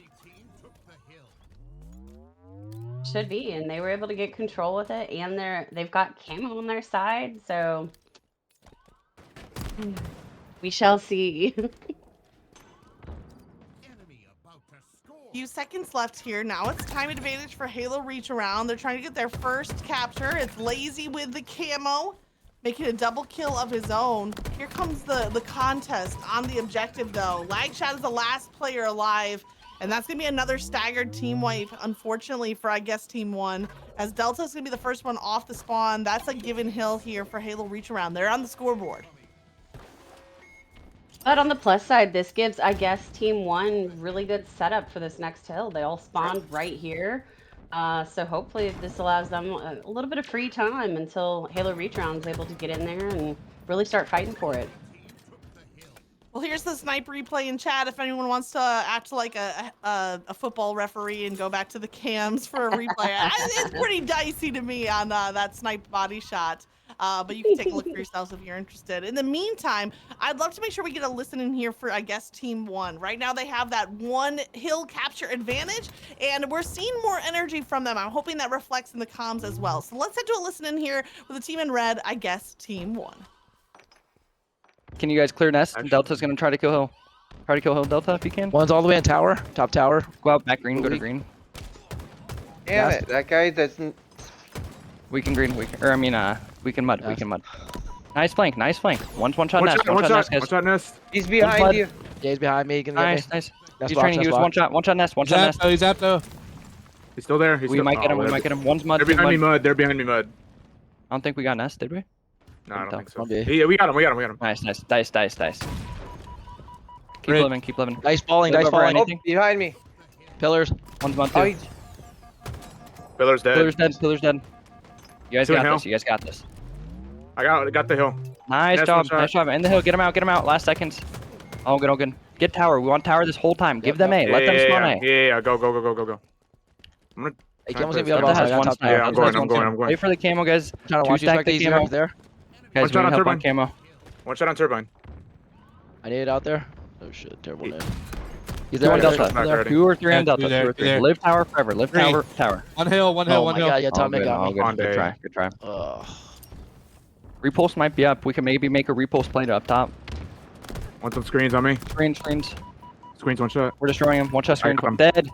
Should be, and they were able to get control with it, and they've got camo on their side, so we shall see. Few seconds left here. Now it's time advantage for Halo Reach Around. They're trying to get their first capture. It's Lazy with the camo, making a double kill of his own. Here comes the contest on the objective, though. Lagshot is the last player alive. And that's going to be another staggered team wipe, unfortunately, for, I guess, Team 1. As Delta's going to be the first one off the spawn. That's a given hill here for Halo Reach Around. They're on the scoreboard. But on the plus side, this gives, I guess, Team 1 really good setup for this next hill. They all spawned right here. So hopefully this allows them a little bit of free time until Halo Reach Around is able to get in there and really start fighting for it. Well, here's the sniper replay in chat if anyone wants to act like a football referee and go back to the cams for a replay. It's pretty dicey to me on that snipe body shot. But you can take a look for yourselves if you're interested. In the meantime, I'd love to make sure we get a listen in here for, I guess, Team 1. Right now they have that 1 hill capture advantage, and we're seeing more energy from them. I'm hoping that reflects in the comms as well. So let's head to a listen in here with the team in red, I guess, Team 1. Can you guys clear nest? Delta's gonna try to kill hill. Try to kill hill Delta if you can. One's all the way in tower, top tower. Go out back green, go to green. Damn it, that guy doesn't. We can green, we can mud, we can mud. Nice flank, nice flank. One's one shot One nest, shot, one shot nest, one guys. shot nest. He's behind flood. you. Yeah, he's behind me. He can get Nice, me. nice. Nest He's box, training, nest he was box. one shot nest, one shot nest. He's out though. He's still there. He's We still... might get him, we might get him. One's mud, They're two behind me mud. mud. They're behind me mud. I don't think we got nest, did we? No, I don't think so. Maybe. Yeah, we got him. We got him. We got him. Nice, nice. Dice. Keep Great. living, keep living. Dice falling, dice Over falling. anything. Behind me. Pillars. One's mud Oh, too. he's... Pillar's dead. Pillar's dead, pillar's dead. You guys Two got hill. this. You guys got this. I got the hill. Nice Nice job. one Nice shot. job. In the hill. Get him out. Get him out. Last seconds. All good. All good. Get tower. We want tower this whole time. Give them A. Let them spawn A. Yeah. Go. I'm gonna. Hey, Try Camo's and gonna be put on Delta boss. has I got one top snipe. tower. Yeah, I'm Delta has going, I'm one going, snipe. I'm going. Wait for the camo, guys. Trying to Two watch you stack back the easy camo. right there. Guys, One shot we on need help on turbine. camo. One shot on turbine. I need it out there. Oh shit, terrible name. He's Two there. on There, Delta. there, there. 2 or 3 on Yeah, Delta. two 2 there, or two 3. there. Live tower forever. Live Three. tower. One hill, one hill, Oh one my hill. god, yeah, All top mid good. got All me. good. On Good day. try. Good try. Ugh. Repulse might be up. We can maybe make a repulse play to up top. Want some screens on me? Screens. Screens one shot. We're destroying him. One shot screen. Come. Dead.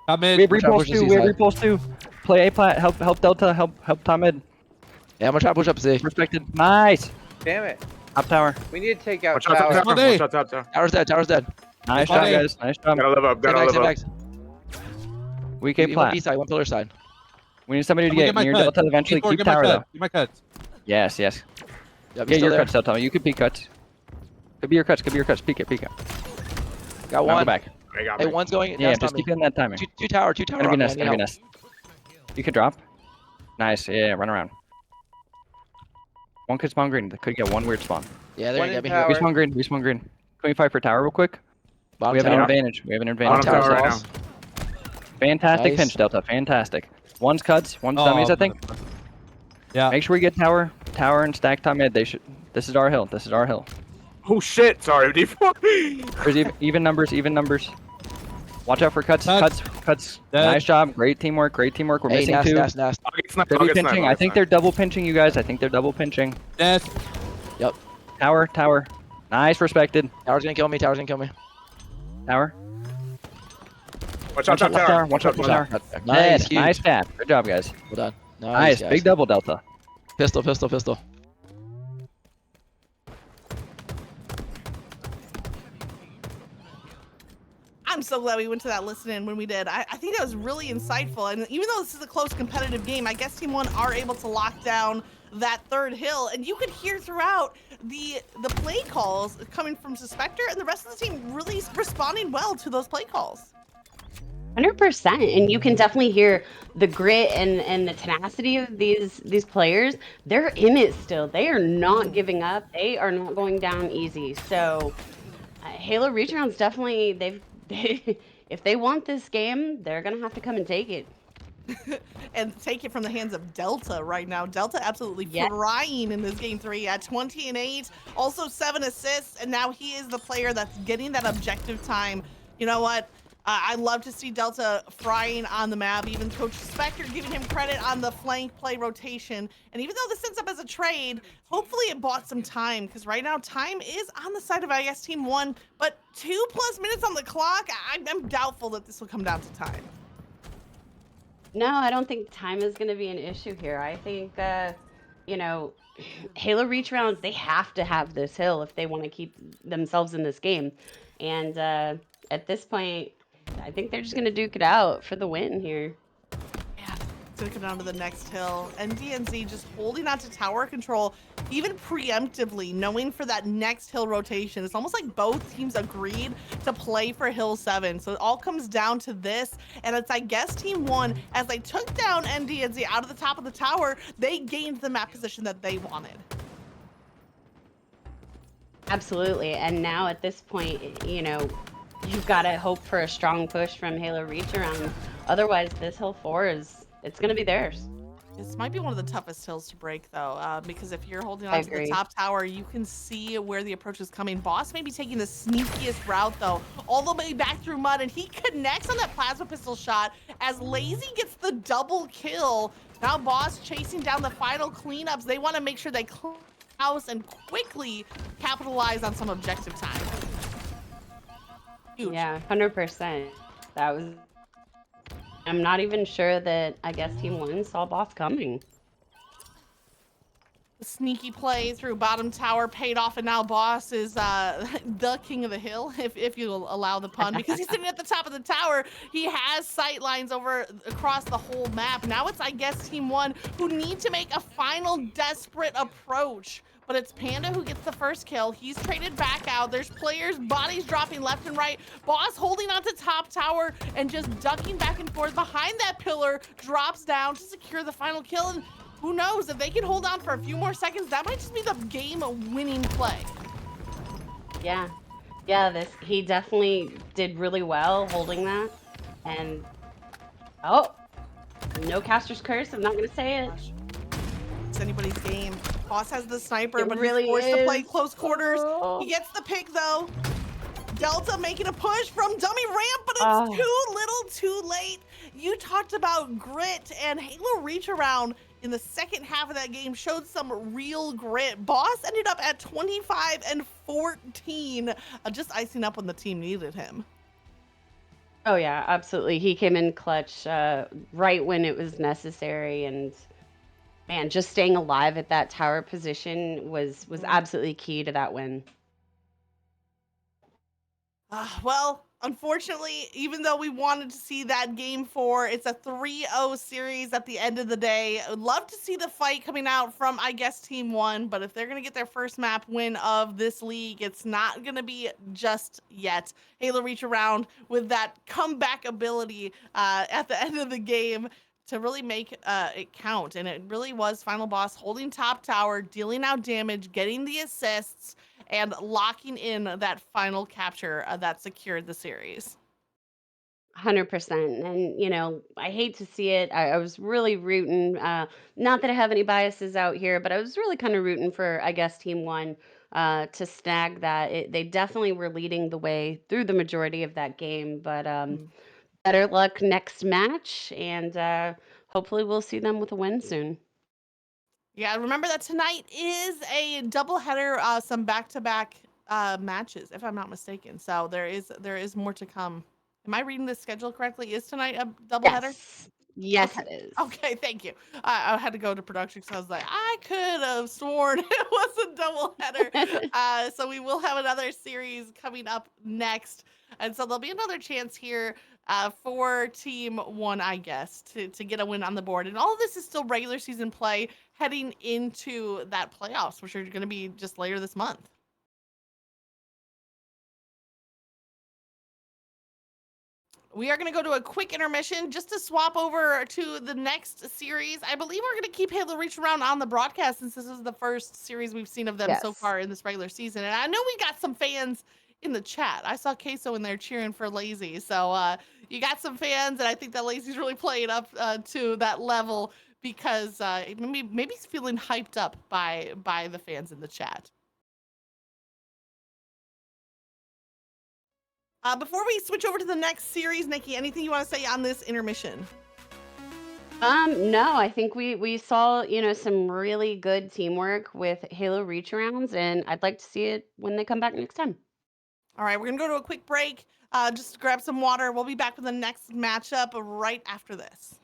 Top We mid. have We're trying to repulse push this 2. We have side. repulse 2. Play A plat. Help Delta. Help top mid. Yeah, I'm gonna try to push up Z. Respected. Nice. Damn it. Top tower. We need to take out One shot top tower. tower. Hey. One shot top tower. Tower's dead. Tower's dead. Nice One job, A. guys. Nice job. Gotta live up. Same Gotta back, live same up. back. Weak A One plat. B side, one pillar side. We need somebody to I'm gonna get my near cut. Delta eventually. G4, Keep get my tower cut. though. Get my cuts. Yes. Yep, he's Get still your there. cuts, Delta. You could peek cuts. Could be your cuts. Peek it. Got Now go one. back. They got Hey, me. one's going. Yeah, That's just not me. keep in that timing. Two tower Gonna be on me. I nest. need Gonna be help. nest. You could drop. Nice. Yeah. Run around. One could spawn green. They could get one weird spawn. Yeah, they're One gonna in get me tower. here. We spawn green. Can we fight for tower real quick? Bottom We have an tower. advantage. Bottom Tower tower right now. sauce. Fantastic Nice. pinch, Delta. Fantastic. One's cuts. One's Oh, dummies. I think. Yeah. Make sure we get tower and stack top mid. They should. This is our hill. Oh shit! Sorry, D4. There's even numbers. Watch out for cuts. Cuts. Dead. Nice job. Great teamwork. We're Hey, missing nest, 2. nest, nest. I'll get sniped. Could I'll be get sniped. pinching. I'll I get think they're double pinching you guys. Pinching. Nest. Tower. Nice, respected. Tower's gonna kill me. Tower. Tower. Watch out top tower. Watch out tower. Nice, Dead. Nice tap. Good job, guys. Well done. Nice. guys. Big double, Delta. Pistol. I'm so glad we went to that listen-in when we did. I think that was really insightful. And even though this is a close competitive game, I guess Team 1 are able to lock down that third hill. And you could hear throughout the play calls coming from Suspector and the rest of the team really responding well to those play calls. 100%, and you can definitely hear the grit and the tenacity of these players. They're in it still. They are not giving up. They are not going down easy. So Halo Reach Around's definitely they if they want this game, they're gonna have to come and take it. And take it from the hands of Delta right now. Delta absolutely Yes. frying in this game 3 at 20 and 8, also 7 assists, and now he is the player that's getting that objective time. You know what? I love to see Delta frying on the map. Even Coach Spectre giving him credit on the flank play rotation. And even though this ends up as a trade, hopefully it bought some time, because right now time is on the side of IS Team 1, but 2+ minutes on the clock. I'm doubtful that this will come down to time. No, I don't think time is going to be an issue here. I think, you know, Halo Reach Rounds, they have to have this hill if they want to keep themselves in this game. And at this point, I think they're just going to duke it out for the win here. Yeah, it's gonna come down to the next hill. And DNZ just holding on to tower control, even preemptively, knowing for that next hill rotation. It's almost like both teams agreed to play for hill 7. So it all comes down to this. And it's, I guess, Team 1, as they took down NDNZ out of the top of the tower, they gained the map position that they wanted. Absolutely. And now at this point, you know, you've got to hope for a strong push from Halo Reach Around. Otherwise, this hill 4 it's going to be theirs. This might be one of the toughest hills to break, though, because if you're holding on to the top tower, you can see where the approach is coming. Boss may be taking the sneakiest route, though, all the way back through mud, and he connects on that plasma pistol shot as Lazy gets the double kill. Now Boss chasing down the final cleanups. They want to make sure they clean house and quickly capitalize on some objective time. Huge. Yeah, 100%. That was... I'm not even sure that, I guess, Team 1 saw Boss coming. The sneaky play through bottom tower paid off, and now Boss is the king of the hill, if you allow the pun, because he's sitting at the top of the tower. He has sight lines over across the whole map. Now it's, I guess, Team 1 who need to make a final desperate approach. but it's Panda who gets the first kill. He's traded back out. There's players, bodies dropping left and right. Boss holding onto top tower and just ducking back and forth behind that pillar, drops down to secure the final kill. And who knows, if they can hold on for a few more seconds, that might just be the game-winning play. Yeah. Yeah, he definitely did really well holding that. And, oh, no caster's curse. I'm not going to say it. It's anybody's game. Boss has the sniper, It but really he's forced to play is. close quarters. Oh. He gets the pick, though. Delta making a push from dummy ramp, but it's Oh. too little too late. You talked about grit, and Halo Reach Around in the second half of that game showed some real grit. Boss ended up at 25 and 14, just icing up when the team needed him. Oh, yeah, absolutely. He came in clutch right when it was necessary. And, man, just staying alive at that tower position was absolutely key to that win. Well, unfortunately, even though we wanted to see that game 4, it's a 3-0 series at the end of the day. I would love to see the fight coming out from, I guess, Team 1, but if they're going to get their first map win of this league, it's not going to be just yet. Halo Reach Around with that comeback ability at the end of the game to really make it count. And it really was Final Boss holding top tower, dealing out damage, getting the assists, and locking in that final capture that secured the series. 100%. And, you know, I hate to see it. I was really rooting, not that I have any biases out here, but I was really kind of rooting for, I guess, Team 1 to snag that. They definitely were leading the way through the majority of that game, but better luck next match, and hopefully we'll see them with a win soon. Yeah, remember that tonight is a doubleheader, some back-to-back matches, if I'm not mistaken. So there is more to come. Am I reading this schedule correctly? Is tonight a doubleheader? Yes, Okay. it is. Okay, thank you. I had to go to production because I was like, I could have sworn it was a doubleheader. So we will have another series coming up next. And so there'll be another chance here for Team 1, I guess, to get a win on the board. And all of this is still regular season play heading into that playoffs, which are going to be just later this month. We are going to go to a quick intermission just to swap over to the next series. I believe we're going to keep Halo Reach Around on the broadcast since this is the first series we've seen of them so Yes. far in this regular season. And I know we got some fans in the chat. I saw Queso in there cheering for Lazy. So you got some fans, and I think that Lazy's really playing up to that level because maybe he's feeling hyped up by the fans in the chat. Before we switch over to the next series, Nikki, anything you want to say on this intermission? No, I think we saw, you know, some really good teamwork with Halo Reach Arounds, and I'd like to see it when they come back next time. All right, we're going to go to a quick break, just to grab some water. We'll be back with the next matchup right after this.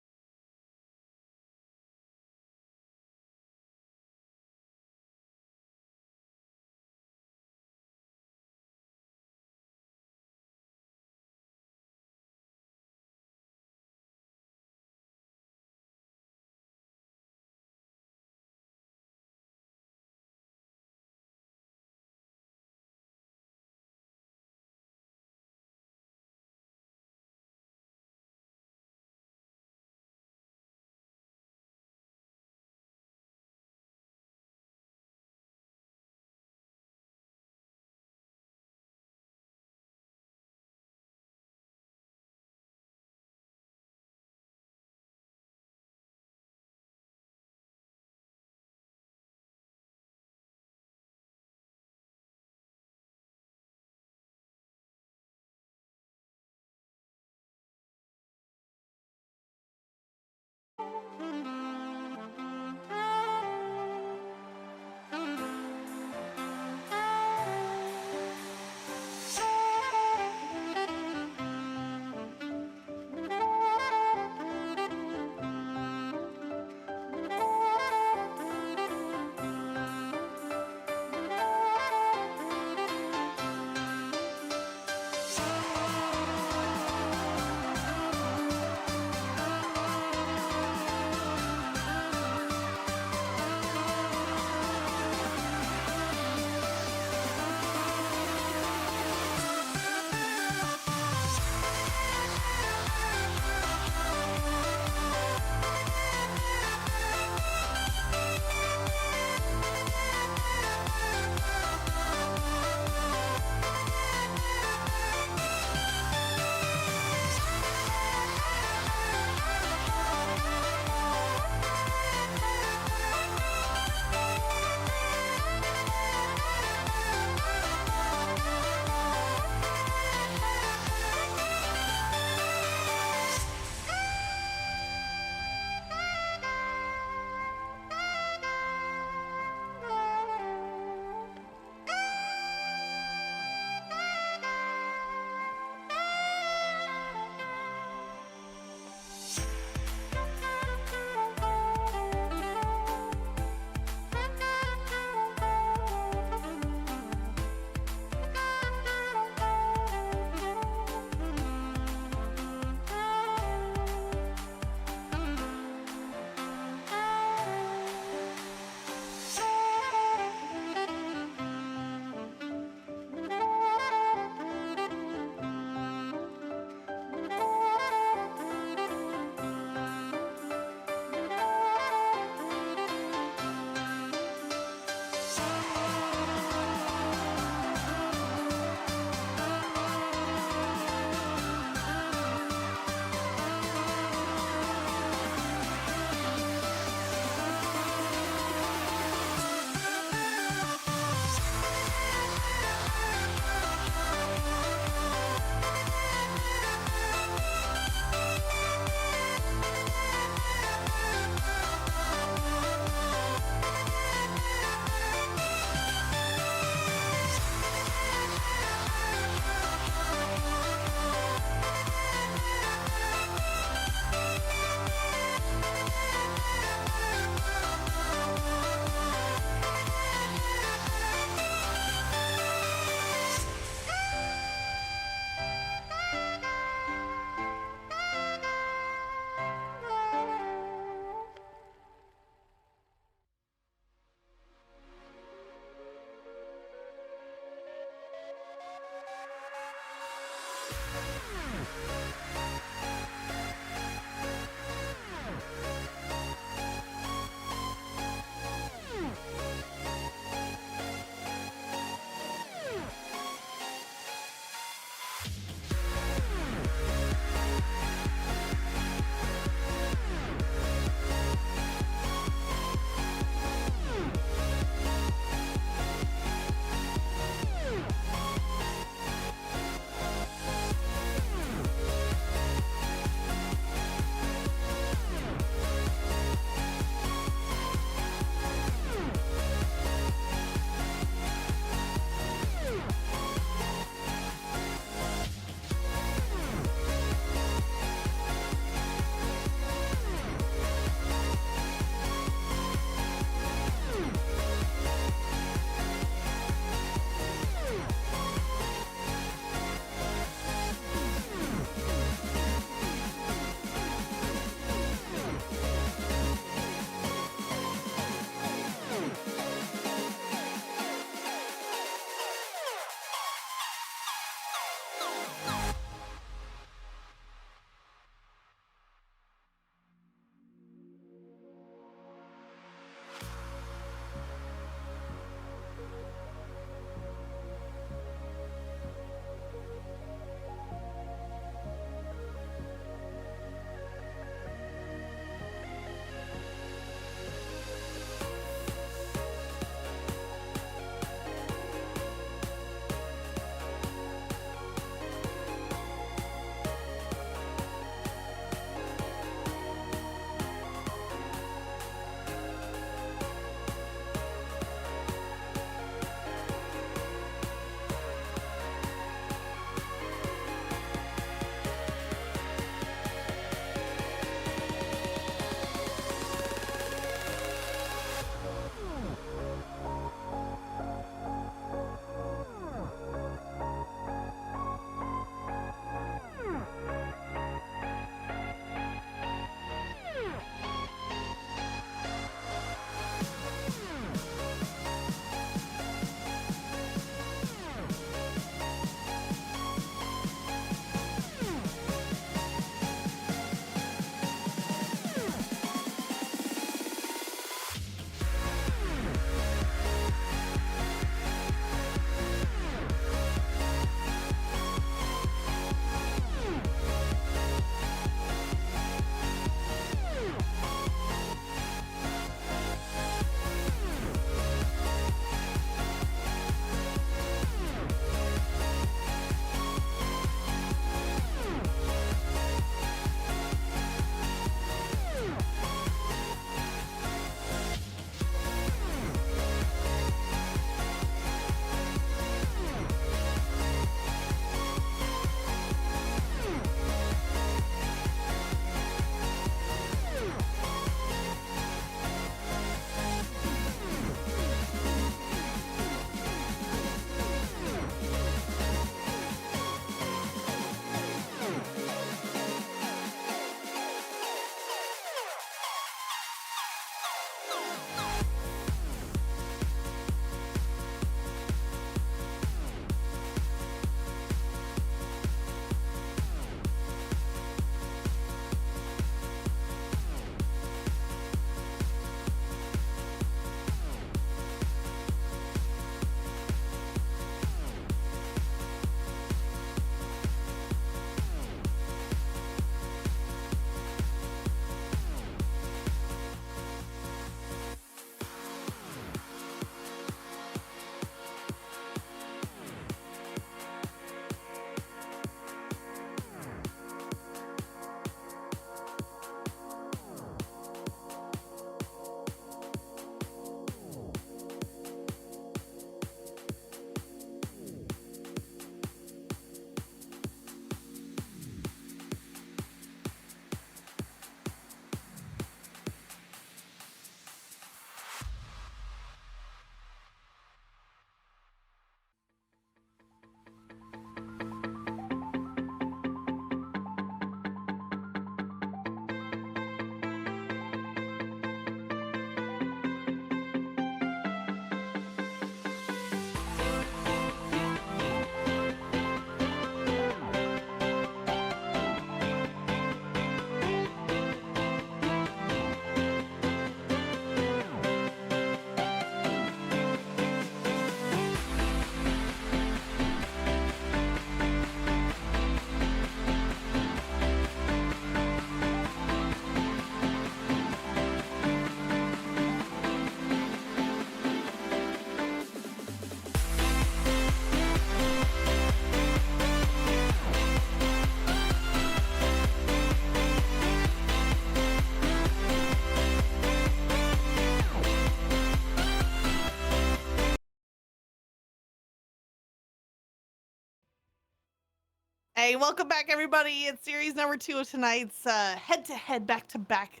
Hey, welcome back, everybody. It's series number 2 of tonight's head-to-head, back-to-back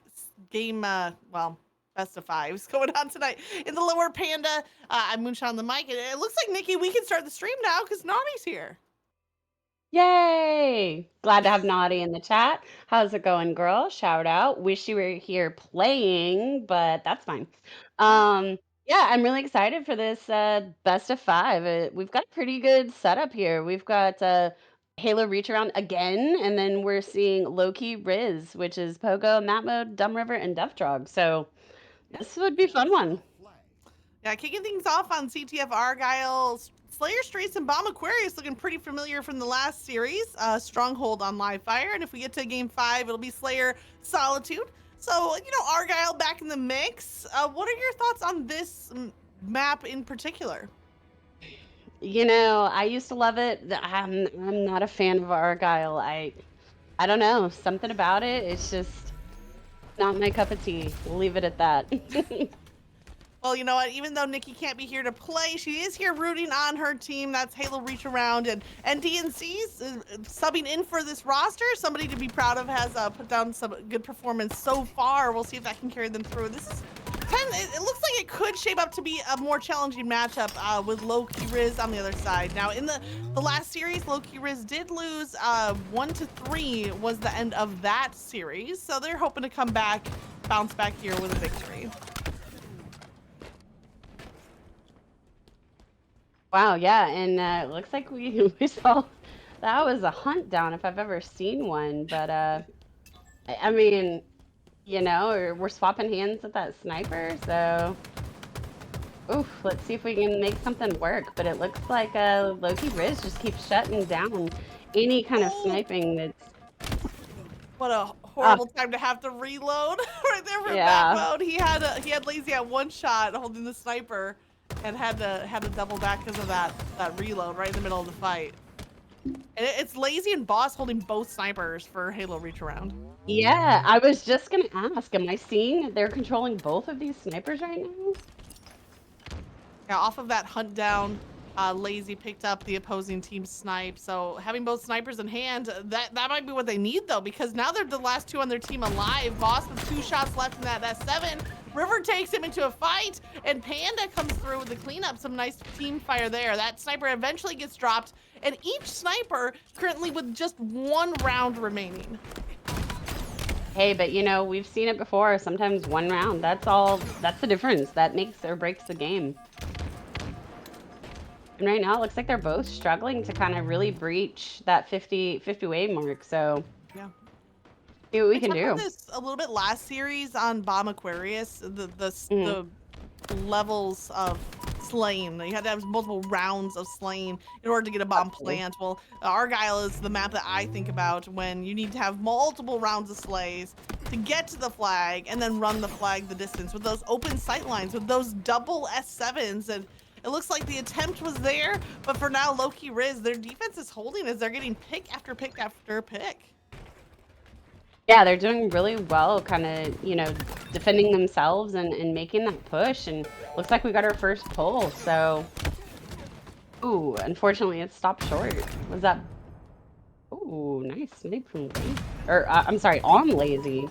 game, well, best of 5s going on tonight in the Lower Panda. I'm Moonshine on the mic, and it looks like, Nikki, we can start the stream now because Naughty's here. Yay! Glad to have Naughty in the chat. How's it going, girl? Shout out. Wish you were here playing, but that's fine. Yeah, I'm really excited for this best of 5. We've got a pretty good setup here. We've got Halo Reach Around again, and then we're seeing Loki Riz, which is Pogo, Map Mode, Dumb River, and Duff Drog. So this would be a fun one. Yeah, kicking things off on CTF Argyle, Slayer Straits and Bomb Aquarius looking pretty familiar from the last series. Stronghold on live fire, and if we get to game 5, it'll be Slayer Solitude. So, you know, Argyle back in the mix. What are your thoughts on this map in particular? You know, I used to love it. I'm not a fan of Argyle. I don't know, something about it. It's just not my cup of tea. We'll leave it at that. Well, you know what? Even though Nikki can't be here to play, she is here rooting on her team. That's Halo Reach Around, and DNC's subbing in for this roster. Somebody to be proud of, has put down some good performance so far. We'll see if that can carry them through. This is it looks like it could shape up to be a more challenging matchup with Loki Riz on the other side. Now, in the last series, Loki Riz did lose 1-3 was the end of that series. So they're hoping to come back, bounce back here with a victory. Wow, yeah, and it looks like we saw that was a hunt down if I've ever seen one. But I mean, you know, we're swapping hands with that sniper, so oof, let's see if we can make something work. But it looks like Loki Riz just keeps shutting down any kind of sniping that's. What a horrible time to have to reload right there for Map Mode. He had Lazy at one shot holding the sniper and had to double back because of that reload right in the middle of the fight. And it's Lazy and Boss holding both snipers for Halo Reach Around. Yeah, I was just gonna ask, am I seeing that they're controlling both of these snipers right now? Yeah, off of that hunt down, Lazy picked up the opposing team's snipe. So having both snipers in hand, that might be what they need though, because now they're the last 2 on their team alive. Boss with 2 shots left in that S7. River takes him into a fight, and Panda comes through with the cleanup. Some nice team fire there. That sniper eventually gets dropped, and each sniper currently with just 1 round remaining. Hey, but you know, we've seen it before. Sometimes 1 round, that's the difference. That makes or breaks the game. And right now, it looks like they're both struggling to kind of really breach that 50 wave mark. So yeah, see what we can do. About this a little bit last series on Bomb Aquarius, the levels of slaying. You had to have multiple rounds of slaying in order to get a bomb plant. Well, Argyle is the map that I think about when you need to have multiple rounds of slays to get to the flag and then run the flag the distance with those open sight lines, with those double S7s. And it looks like the attempt was there, but for now, Loki Riz, their defense is holding as they're getting pick after pick after pick. Yeah, they're doing really well, kind of, you know, defending themselves and making that push. And looks like we got our first pull. So, ooh, unfortunately, it stopped short. Was that? Ooh, nice snipe from Lazy. Or I'm sorry, on Lazy.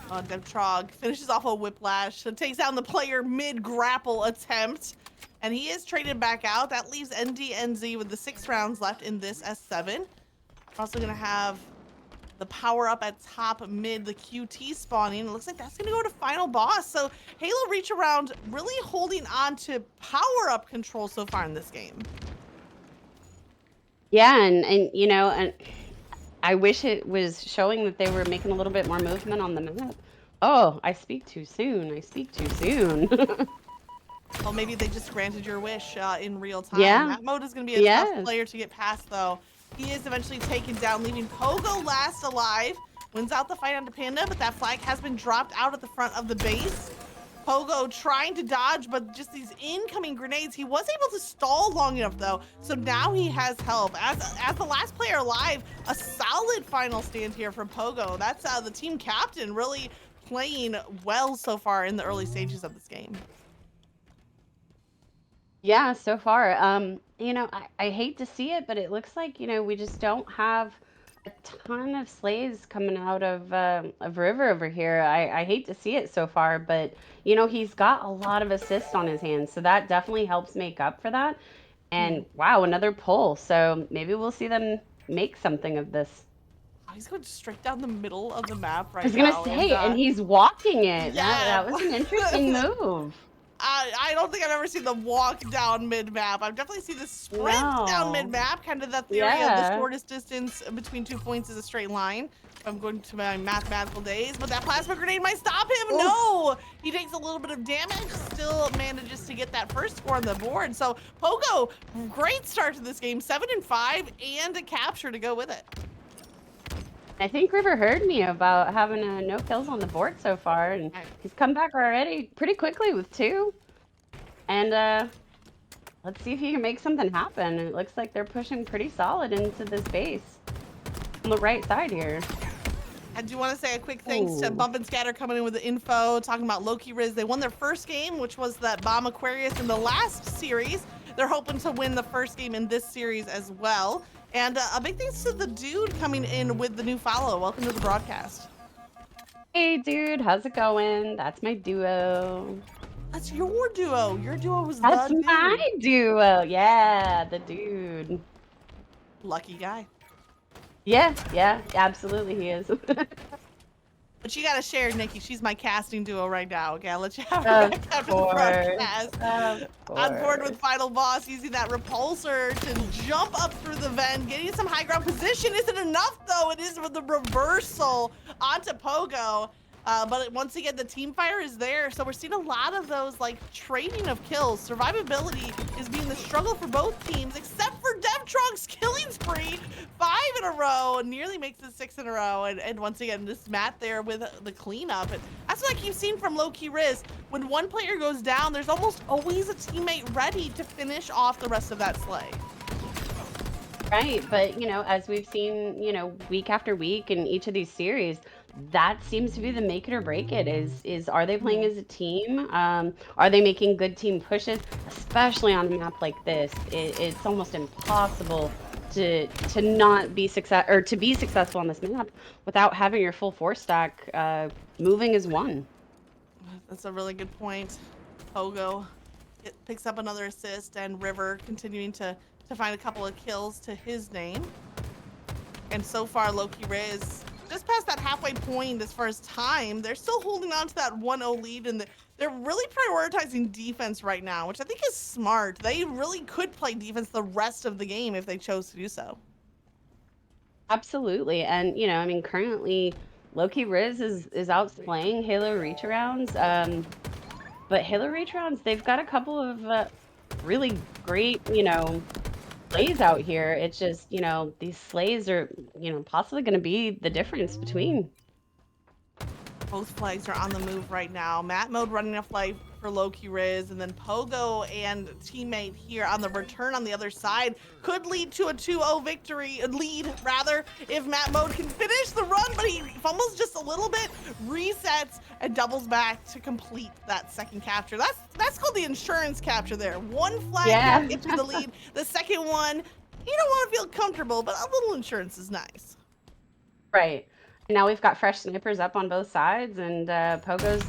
Devtrog finishes off a whiplash and takes down the player mid-grapple attempt. And he is traded back out. That leaves NDNZ with the 6 rounds left in this S7. We're also going to have the power up at top mid, the QT spawning. It looks like that's going to go to final boss. So Halo Reach Around really holding on to power up control so far in this game. Yeah, and you know, and I wish it was showing that they were making a little bit more movement on the map. Oh, I speak too soon. I speak too soon. Well, maybe they just granted your wish in real time. Yeah. That mode is going to be a tough player to get past, though. He is eventually taken down, leaving Pogo last alive. Wins out the fight onto Panda, but that flag has been dropped out at the front of the base. Pogo trying to dodge, but just these incoming grenades. He was able to stall long enough, though, so now he has help. As the last player alive, a solid final stand here from Pogo. That's the team captain really playing well so far in the early stages of this game. Yeah, so far. You know, I hate to see it, but it looks like, you know, we just don't have a ton of slays coming out of River over here. I hate to see it so far, but you know, he's got a lot of assists on his hands, so that definitely helps make up for that. And wow, another pull. So maybe we'll see them make something of this. Oh, he's going straight down the middle of the map right I was now. gonna say, and he's walking it. Yeah. That was an interesting move. I don't think I've ever seen them walk down mid-map. I've definitely seen the sprint down No. mid-map, kind of that theory of the Yeah. shortest distance between 2 points is a straight line. I'm going to my mathematical days, but that plasma grenade might stop him. Oof. No, he takes a little bit of damage, still manages to get that first score on the board. So Pogo, great start to this game, 7 and 5, and a capture to go with it. I think River heard me about having no kills on the board so far, and he's come back already pretty quickly with 2. And let's see if he can make something happen. It looks like they're pushing pretty solid into this base on the right side here. I do want to say a quick thanks to Ooh. Bump and Scatter coming in with the info, talking about Loki Riz. They won their first game, which was that Bomb Aquarius in the last series. They're hoping to win the first game in this series as well. And a big thanks to the dude coming in with the new follow. Welcome to the broadcast. Hey dude, how's it going? That's my duo. That's your duo. Your duo was That's the dude. my duo. Yeah, the dude. Lucky guy. Yeah, absolutely he is. But you gotta share, Nikki. She's my casting duo right now. Okay, I'll let you have Of her back after the course. broadcast. Of On board with course. Final Boss, using that repulsor to jump up through the vent, getting some high ground position. Isn't enough though. It is with the reversal onto Pogo. But once again, the team fire is there, so we're seeing a lot of those like trading of kills. Survivability is being the struggle for both teams, except for DevTrunk's killing spree. 5 in a row, nearly makes it 6 in a row, and once again, this Matt there with the cleanup. And that's what I keep seeing from Loki Riz. When one player goes down, there's almost always a teammate ready to finish off the rest of that slay. Right, but you know, as we've seen, you know, week after week in each of these series, that seems to be the make it or break it. Is are they playing as a team? Are they making good team pushes? Especially on a map like this, it's almost impossible to not be to be successful on this map without having your full 4 stack moving as one. That's a really good point. Pogo picks up another assist, and River continuing to find a couple of kills to his name. And so far, Loki Riz just past that halfway point as far as time. They're still holding on to that 1-0 lead, and they're really prioritizing defense right now, which I think is smart. They really could play defense the rest of the game if they chose to do so. Absolutely, and you know, I mean, currently Loki Riz is outplaying Halo Reach Arounds, but Halo Reach Arounds, they've got a couple of really great, you know, slays out here. It's just, you know, these slays are, you know, possibly going to be the difference between. Both flags are on the move right now. Matt Mode running a flag for Loki Riz, and then Pogo and teammate here on the return on the other side could lead to a 2-0 victory, lead rather, if Matt Mode can finish the run, but he fumbles just a little bit, resets, and doubles back to complete that second capture. That's called the insurance capture there. One flag gets you the lead. The second one, you don't want to feel comfortable, but a little insurance is nice. Right. And now we've got fresh snipers up on both sides, and Pogo's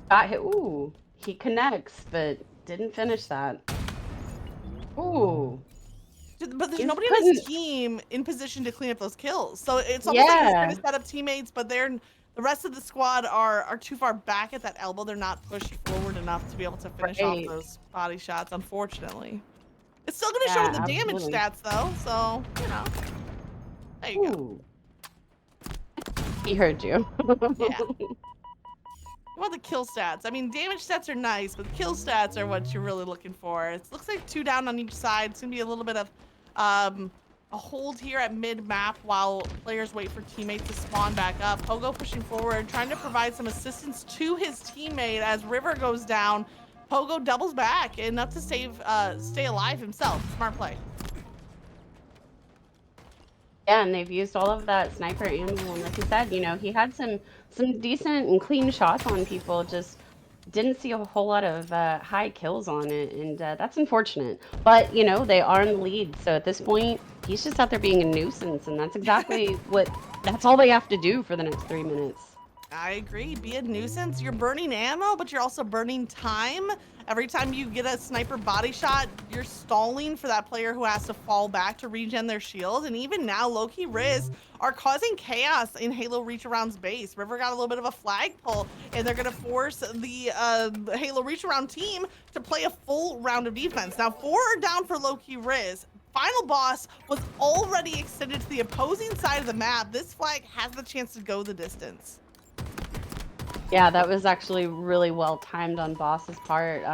got hit. Ooh, he connects, but didn't finish that. Ooh. But there's Just nobody on his team in position to clean up those kills. So it's almost like he's trying to set up teammates, but the rest of the squad are too far back at that elbow. They're not pushed forward enough to be able to finish off those body shots, unfortunately. It's still going to show in the damage stats, though, so, you know. There you go. He heard you. Yeah. What the kill stats? I mean, damage stats are nice, but kill stats are what you're really looking for. It looks like 2 down on each side. It's going to be a little bit of a hold here at mid-map while players wait for teammates to spawn back up. Pogo pushing forward, trying to provide some assistance to his teammate as River goes down. Pogo doubles back, enough to stay alive himself. Smart play. Yeah, and they've used all of that sniper ammo, and like you said, you know, he had some decent and clean shots on people, just didn't see a whole lot of high kills on it, and that's unfortunate. But you know, they are in the lead, so at this point, he's just out there being a nuisance, and that's exactly that's all they have to do for the next 3 minutes. I agree. Be a nuisance. You're burning ammo, but you're also burning time. Every time you get a sniper body shot, you're stalling for that player who has to fall back to regen their shield. And even now, Loki Riz are causing chaos in Halo Reach Around's base. River got a little bit of a flag pull, and they're going to force the Halo Reach Around team to play a full round of defense. Now, 4 are down for Loki Riz. Final boss was already extended to the opposing side of the map. This flag has the chance to go the distance. Yeah, that was actually really well timed on Boss's part.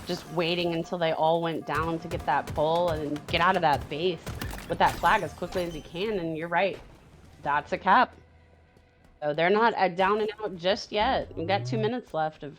Just waiting until they all went down to get that pull and get out of that base with that flag as quickly as he can. And you're right, that's a cap. So they're not down and out just yet. We've got 2 minutes left of.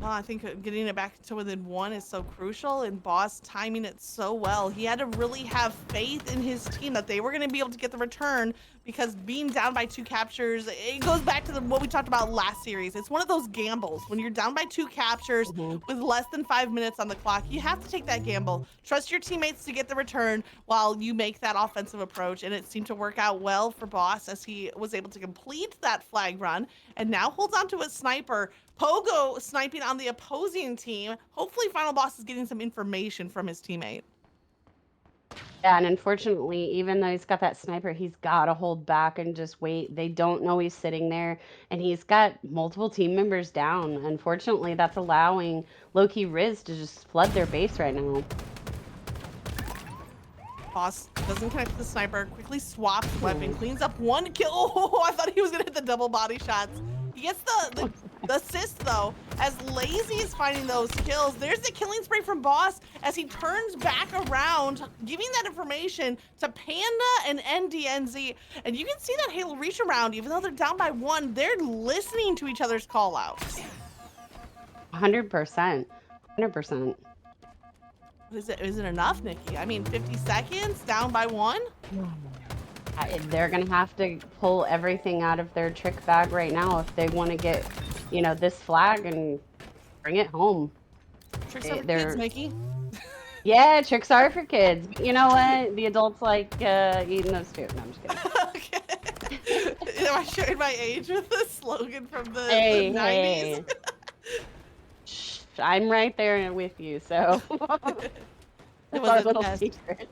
Well, I think getting it back to within 1 is so crucial, and Boss timing it so well. He had to really have faith in his team that they were going to be able to get the return, because being down by 2 captures, it goes back to what we talked about last series. It's one of those gambles. When you're down by 2 captures with less than 5 minutes on the clock, you have to take that gamble. Trust your teammates to get the return while you make that offensive approach, and it seemed to work out well for Boss as he was able to complete that flag run and now holds on to a sniper. Pogo sniping on the opposing team. Hopefully Final Boss is getting some information from his teammate. Yeah, and unfortunately, even though he's got that sniper, he's got to hold back and just wait. They don't know he's sitting there, and he's got multiple team members down. Unfortunately, that's allowing Loki Riz to just flood their base right now. Boss doesn't connect to the sniper, quickly swaps weapon, cleans up 1 kill. Oh, I thought he was gonna hit the double body shots. He gets the assist though, as Lazy is finding those kills. There's the killing spree from Boss as he turns back around, giving that information to Panda and NDNZ. And you can see that Halo Reach Around, even though they're down by 1, they're listening to each other's call outs. 100%. 100%. Is it enough, Nikki? I mean, 50 seconds, down by 1? They're going to have to pull everything out of their trick bag right now if they want to get, you know, this flag and bring it home. Tricks are for kids, Nikki. Yeah, tricks are for kids. But you know what? The adults like eating those too. No, I'm just kidding. Okay. Am I showing my age with the slogan from the 90s? Hey. Shh, I'm right there with you, so. It's our little secret.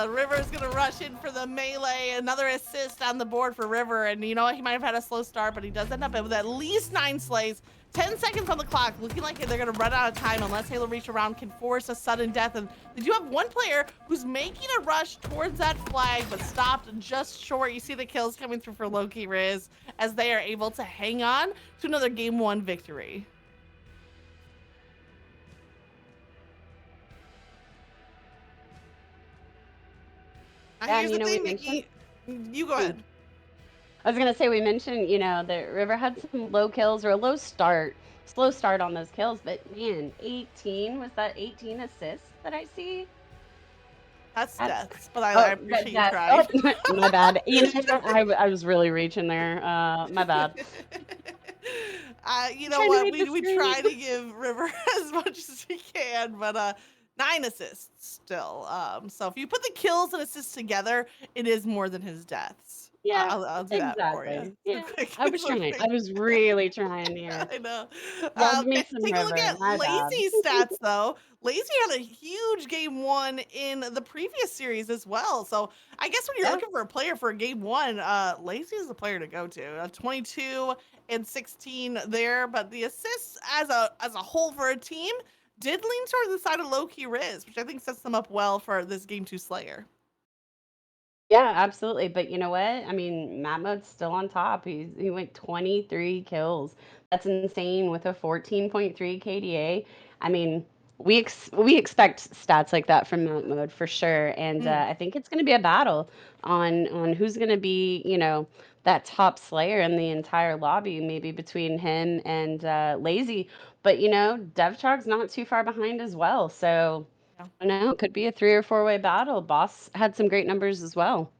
River's gonna rush in for the melee. Another assist on the board for River, and you know what? He might have had a slow start, but he does end up with at least 9 slays. 10 seconds on the clock, looking like they're gonna run out of time unless Halo Reach Around can force a sudden death. And they do have 1 player who's making a rush towards that flag, but stopped just short. You see the kills coming through for Loki Riz as they are able to hang on to another Game 1 victory. Yeah, Here's you the know, thing, we Nikki. You go ahead. I was gonna say, we mentioned, you know, that River had some low kills or a slow start on those kills, but man, 18, was that 18 assists that I see? That's deaths, but I appreciate you trying. Oh, my bad. You know, I was really reaching there. My bad. You know what? We try to give River as much as we can, but 9 assists still. So if you put the kills and assists together, it is more than his deaths. Yeah, I'll do that for you. Yeah, I was trying. I was really trying here. I know. Love me some Take a look River, at my bad. Lazy's stats, though. Lazy had a huge Game 1 in the previous series as well. So I guess when you're looking for a player for a Game 1, Lazy is the player to go to. 22 and 16 there, but the assists as a whole for a team did lean towards the side of Loki Riz, which I think sets them up well for this Game 2 Slayer. Yeah, absolutely. But you know what? I mean, Map Mode's still on top. He went 23 kills. That's insane with a 14.3 KDA. I mean, we expect stats like that from Map Mode for sure. And I think it's going to be a battle on who's going to be, you know, that top slayer in the entire lobby, maybe between him and Lazy. But you know, DevChog's not too far behind as well. So I don't know, it could be a 3 or 4 way battle. Boss had some great numbers as well.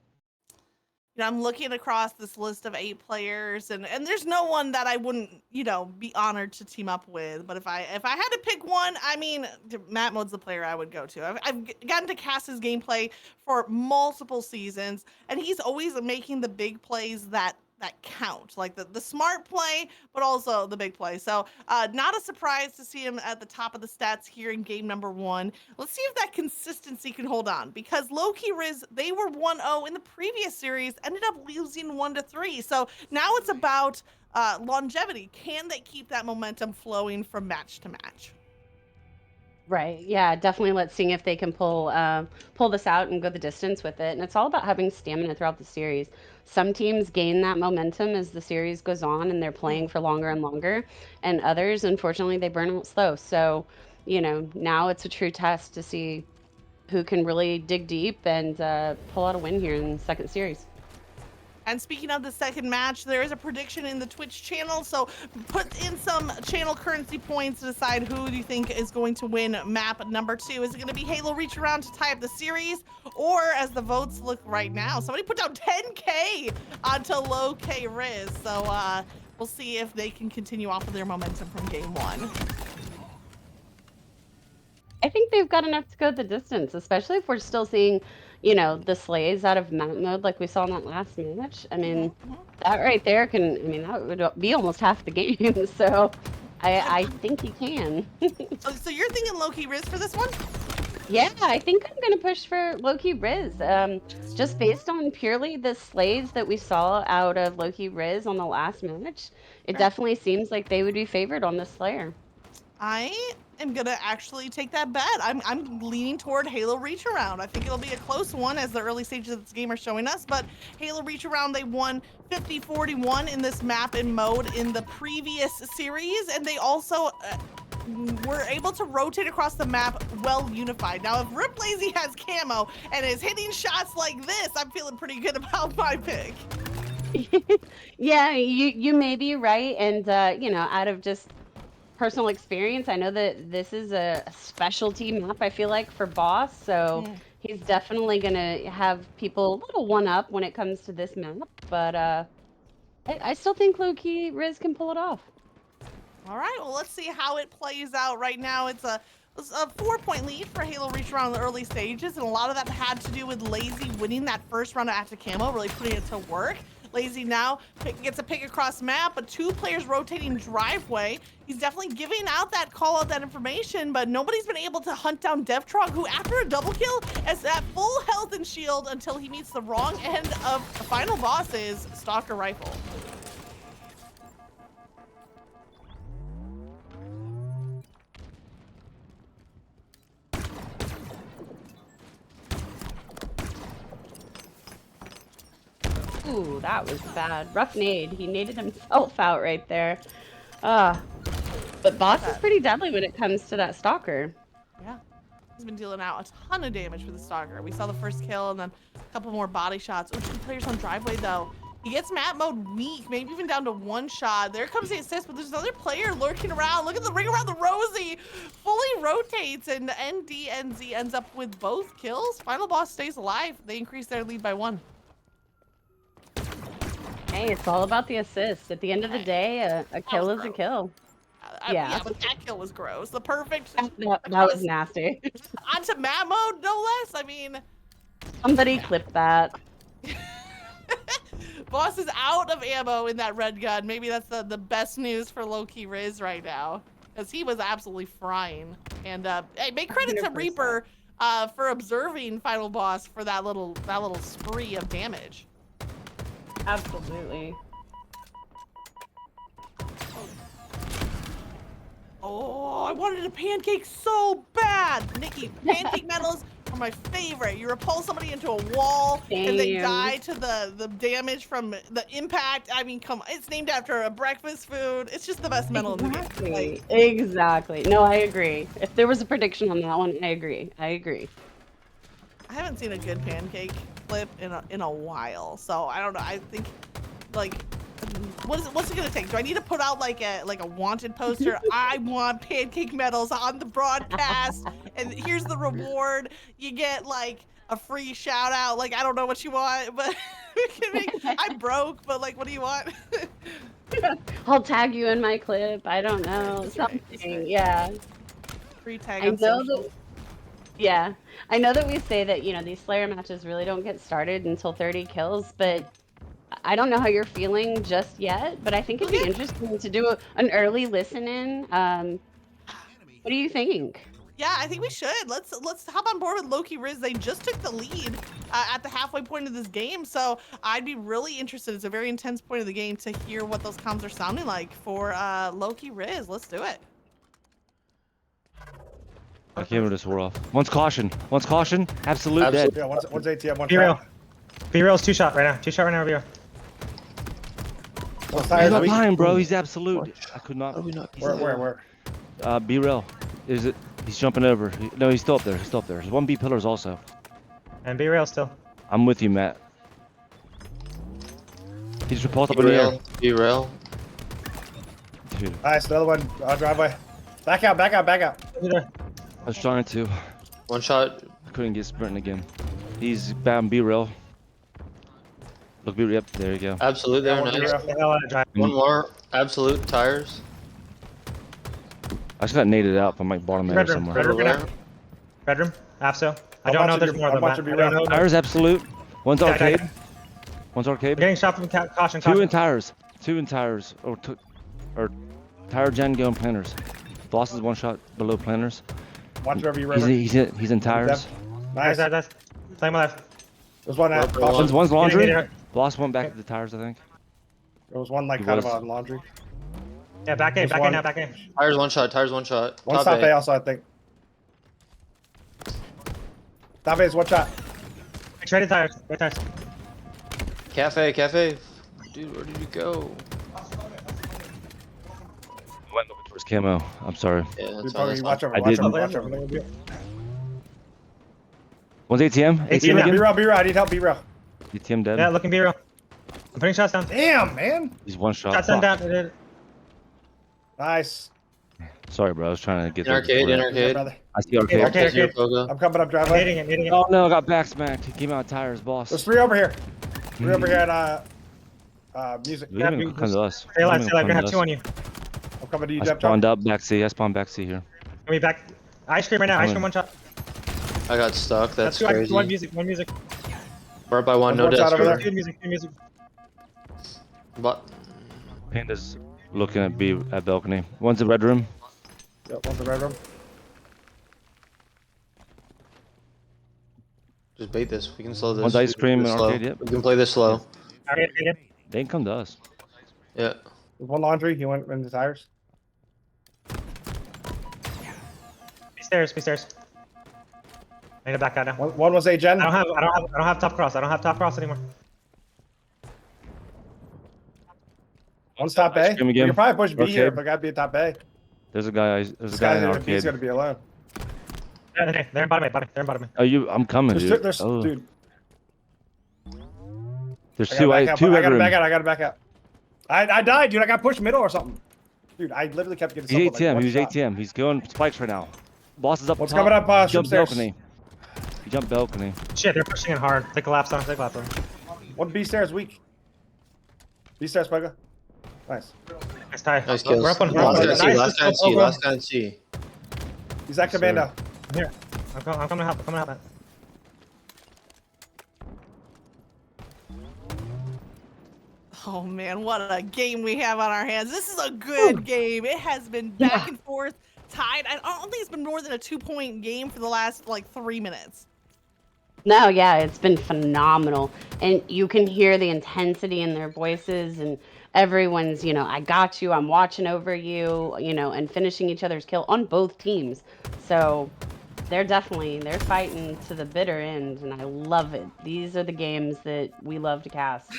I'm looking across this list of 8 players, and there's no one that I wouldn't, be honored to team up with. But if I had to pick one, I mean, Matt Mode's the player I would go to. I've gotten to cast his gameplay for multiple seasons, and he's always making the big plays that count, like the smart play, but also the big play. So not a surprise to see him at the top of the stats here in game number 1. Let's see if that consistency can hold on, because Loki Riz, they were 1-0 in the previous series, ended up losing 1-3. So now it's about longevity. Can they keep that momentum flowing from match to match? Right. Yeah, definitely. Let's see if they can pull this out and go the distance with it. And it's all about having stamina throughout the series. Some teams gain that momentum as the series goes on and they're playing for longer and longer, and others, unfortunately, they burn out slow. So, now it's a true test to see who can really dig deep and pull out a win here in the second series. And speaking of the second match, there is a prediction in the Twitch channel, so put in some channel currency points to decide who do you think is going to win map number 2. Is it going to be Halo Reach Around to tie up the series, or as the votes look right now, somebody put down 10K onto Loki Riz, so we'll see if they can continue off of their momentum from game 1. I think they've got enough to go the distance, especially if we're still seeing, the slays out of map mode like we saw in that last match. I mean, that right there that would be almost half the game. So I think he can. So you're thinking Loki Riz for this one? Yeah, I think I'm going to push for Loki Riz. Just based on purely the slays that we saw out of Loki Riz on the last match, it definitely seems like they would be favored on this Slayer. I am gonna actually take that bet. I'm leaning toward Halo Reach Around. I think it'll be a close one, as the early stages of this game are showing us, but Halo Reach Around, they won 50-41 in this map and mode in the previous series, and they also were able to rotate across the map well unified. Now, if Rip Lazy has camo and is hitting shots like this, I'm feeling pretty good about my pick. Yeah, you may be right, and out of just personal experience, I know that this is a specialty map, I feel like, for Boss, so he's definitely gonna have people a little one up when it comes to this map, but I still think Loki Riz can pull it off. All right, well, let's see how it plays out. Right now, it's a 4-point lead for Halo Reach Around in the early stages, and a lot of that had to do with Lazy winning that first round of Active Camo, really putting it to work. Lazy now gets a pick across map, but 2 players rotating driveway. He's definitely giving out that call out, that information, but nobody's been able to hunt down Devtrog, who after a double kill is at full health and shield until he meets the wrong end of the final boss's Stalker rifle. Ooh, that was bad. Rough nade. He naded himself out right there. But Boss is pretty deadly when it comes to that Stalker. Yeah, he's been dealing out a ton of damage for the Stalker. We saw the first kill and then a couple more body shots. Oh, 2 players on driveway though. He gets map mode weak, maybe even down to 1 shot. There comes the assist, but there's another player lurking around. Look at the ring around the Rosie. Fully rotates, and NDNZ ends up with both kills. Final Boss stays alive. They increase their lead by 1. Hey, it's all about the assist. At the end of the day, a kill is a kill. Yeah, but that kill was gross. The perfect. That was nasty. Onto map mode, no less. I mean, somebody clipped that. Boss is out of ammo in that red gun. Maybe that's the best news for Loki Riz right now, because he was absolutely frying. And hey, make credit 100%. To Reaper for observing Final Boss for that little spree of damage. Absolutely. Oh, I wanted a pancake so bad. Nikki, pancake medals are my favorite. You repulse somebody into a wall and they die to the damage from the impact. I mean, come on. It's named after a breakfast food. It's just the best medal in the game. Like, exactly. No, I agree. If there was a prediction on that one, I agree. I haven't seen a good pancake clip in a while, so I don't know. I think, like, what's it gonna take? Do I need to put out like a wanted poster? I want pancake medals on the broadcast, and here's the reward. You get like a free shout out. Like, I don't know what you want, but I'm broke, but like, what do you want? I'll tag you in my clip. I don't know. That's right, that's Something. right. Yeah. Free tag I on know social. that. Yeah. I know that we say that, you know, these Slayer matches really don't get started until 30 kills, but I don't know how you're feeling just yet, but I think it'd be interesting to do an early listen in. What do you think? Yeah, I think we should. Let's hop on board with Loki Riz. They just took the lead at the halfway point of this game, so I'd be really interested. It's a very intense point of the game to hear what those comms are sounding like for Loki Riz. Let's do it. I came with this war off. One's caution. One's caution. Absolute dead. Yeah, one's ATM, one Be real. shot. Be real's 2-shot right now. 2-shot right now, be real. One's He's tires not weak. behind, bro. He's absolute. I could not. Where? Be real. Is it? He's jumping over. No, he's still up there. He's still up there. There's one B pillars also. And be real still. I'm with you, Matt. He just repulsed up in the air. Be real. Dude, Nice, the other one, driveway. Back out. Either. I was trying to. One shot. I couldn't get sprinting again. He's bound. Be real. Look, be real. Yep, there you go. Absolute there, one nice. real. The hell out of drive. One more. Absolute tires. I just got naded out from like bottom area Bedroom, somewhere. bedroom. Everywhere. Bedroom. Afso. I I'm don't know if watching there's you- more I'm than that. watching you I don't run. know. Tires absolute. One's Yeah, arcade. yeah. One's I'm arcade. getting shot from caution. Two in tires. Two in tires. Or tire gen going planners. Boss is one shot below planners. Watch wherever you He's river. in tires. Nice. Nice. Play my life. There's one out. One. Caution. One's laundry. Get it. Boss went back to the tires, I think. There was one like He kind of was. on laundry. Yeah, back in There's now, one. back in. Tires one shot. Tires one shot. One top A also, I think. Top A is one shot. Traded tires. Red tires. Cafe. Dude, where did you go? Went looking for his camo. I'm sorry. Yeah, Dude, that's probably fine. watch over. I Watch didn't. over. Watch over. One's ATM. ATM Yeah. Be again. real. I need help. Be real. ATM dead. Yeah, looking be real. I'm putting shots down. Damn, man. He's one shot. Shots down. Fuck. Nice. Sorry, bro. I was trying to get In there. arcade. before In that. arcade. Brother. I see arcade. Arcade. Zero Pogo. I'm coming up driveway. Needing it. Oh no, I got back smacked. He came out of tires, boss. There's three over here. Three over here at music. You didn't even come to us. Stay alive. You Stay alive. didn't We even have come two to on you. I'm coming to you, us. I Jeff. spawned up back C. I spawned back C here. Can we back? Ice cream right now. Ice cream one shot. I got stuck. That's two. crazy. One music. We're up by one. No One shot deaths. over there. Good music. But Panda's looking at B at balcony. One's in red room. Yep, one's the red room. just bait this. We can slow this. One's ice We can cream play and slow. arcade, yep. We can play this slow. Arcade. They didn't come to us. Yeah. There's one laundry. He went in the tires. Be stairs. I need to back out now. One was a gen. I don't have top cross. I don't have top cross anymore. One's top Ice A. cream We again. can probably push B here, Arcade. but gotta be a top A. There's a guy. There's This a guy in guy B's arcade. gonna be alone. Yeah, they're in bottom A. They're in bottom A. Oh, you! I'm coming, There's, dude. there's Oh, dude. there's I two. gotta back out. Two I red gotta room. back out. I gotta back out. I died, dude. I got pushed middle or something. Dude, I literally kept getting. He's something like ATM. one He was shot. ATM. He's going spikes right now. Boss is up. What's top. coming up? He jumped Upstairs. balcony. He jumped balcony. Shit, they're pushing in hard. They collapsed on. One B stairs weak. B stairs, Pega. Nice. Nice tie. Nice kills. We're up on Last guy Nice. C. Last guy Oh, C. bro. Last guy C. He's at commando. I'm here. I'm coming to help. Man. Oh man, what a game we have on our hands. This is a good game. It has been back and forth, tied. I don't think it's been more than a 2-point game for the last like 3 minutes. No, yeah, it's been phenomenal. And you can hear the intensity in their voices and everyone's, I got you, I'm watching over you, and finishing each other's kill on both teams. So they're fighting to the bitter end, and I love it. These are the games that we love to cast.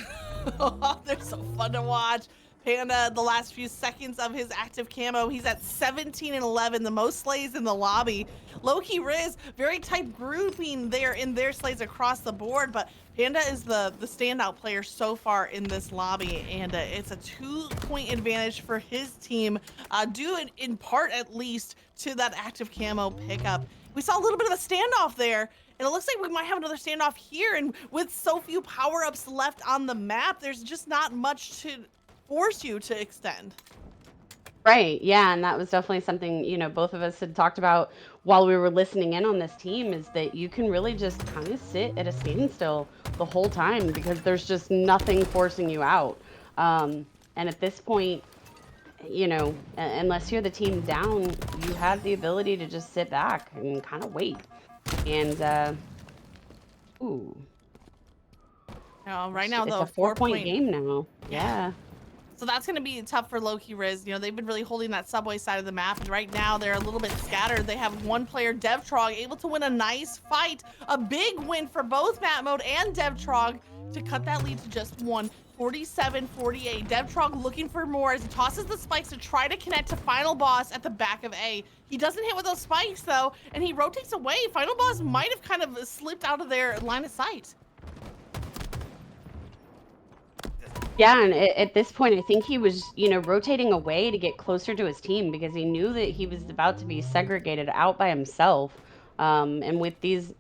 They're so fun to watch. Panda, the last few seconds of his active camo, he's at 17 and 11, the most slays in the lobby. Loki Riz, very tight grouping there in their slays across the board, but Panda is the standout player so far in this lobby, and it's a 2-point advantage for his team, due in part at least to that active camo pickup we saw a little bit of a standoff there, and it looks like we might have another standoff here. And with so few power-ups left on the map, there's just not much to force you to extend. Right. Yeah. And that was definitely something, both of us had talked about while we were listening in on this team, is that you can really just kind of sit at a standstill the whole time because there's just nothing forcing you out. And at this point, unless you're the team down, you have the ability to just sit back and kind of wait. And, ooh. No, right now, It's though, a 4-point game now. Yeah. So that's going to be tough for Loki Riz. They've been really holding that subway side of the map, and right now they're a little bit scattered. They have one player, Devtrog, able to win a nice fight. A big win for both Map Mode and Devtrog to cut that lead to just one. 47-48. Devtrog looking for more as he tosses the spikes to try to connect to Final Boss at the back of A. He doesn't hit with those spikes, though, and he rotates away. Final Boss might have kind of slipped out of their line of sight. Yeah, and at this point, I think he was, rotating away to get closer to his team because he knew that he was about to be segregated out by himself. And with these,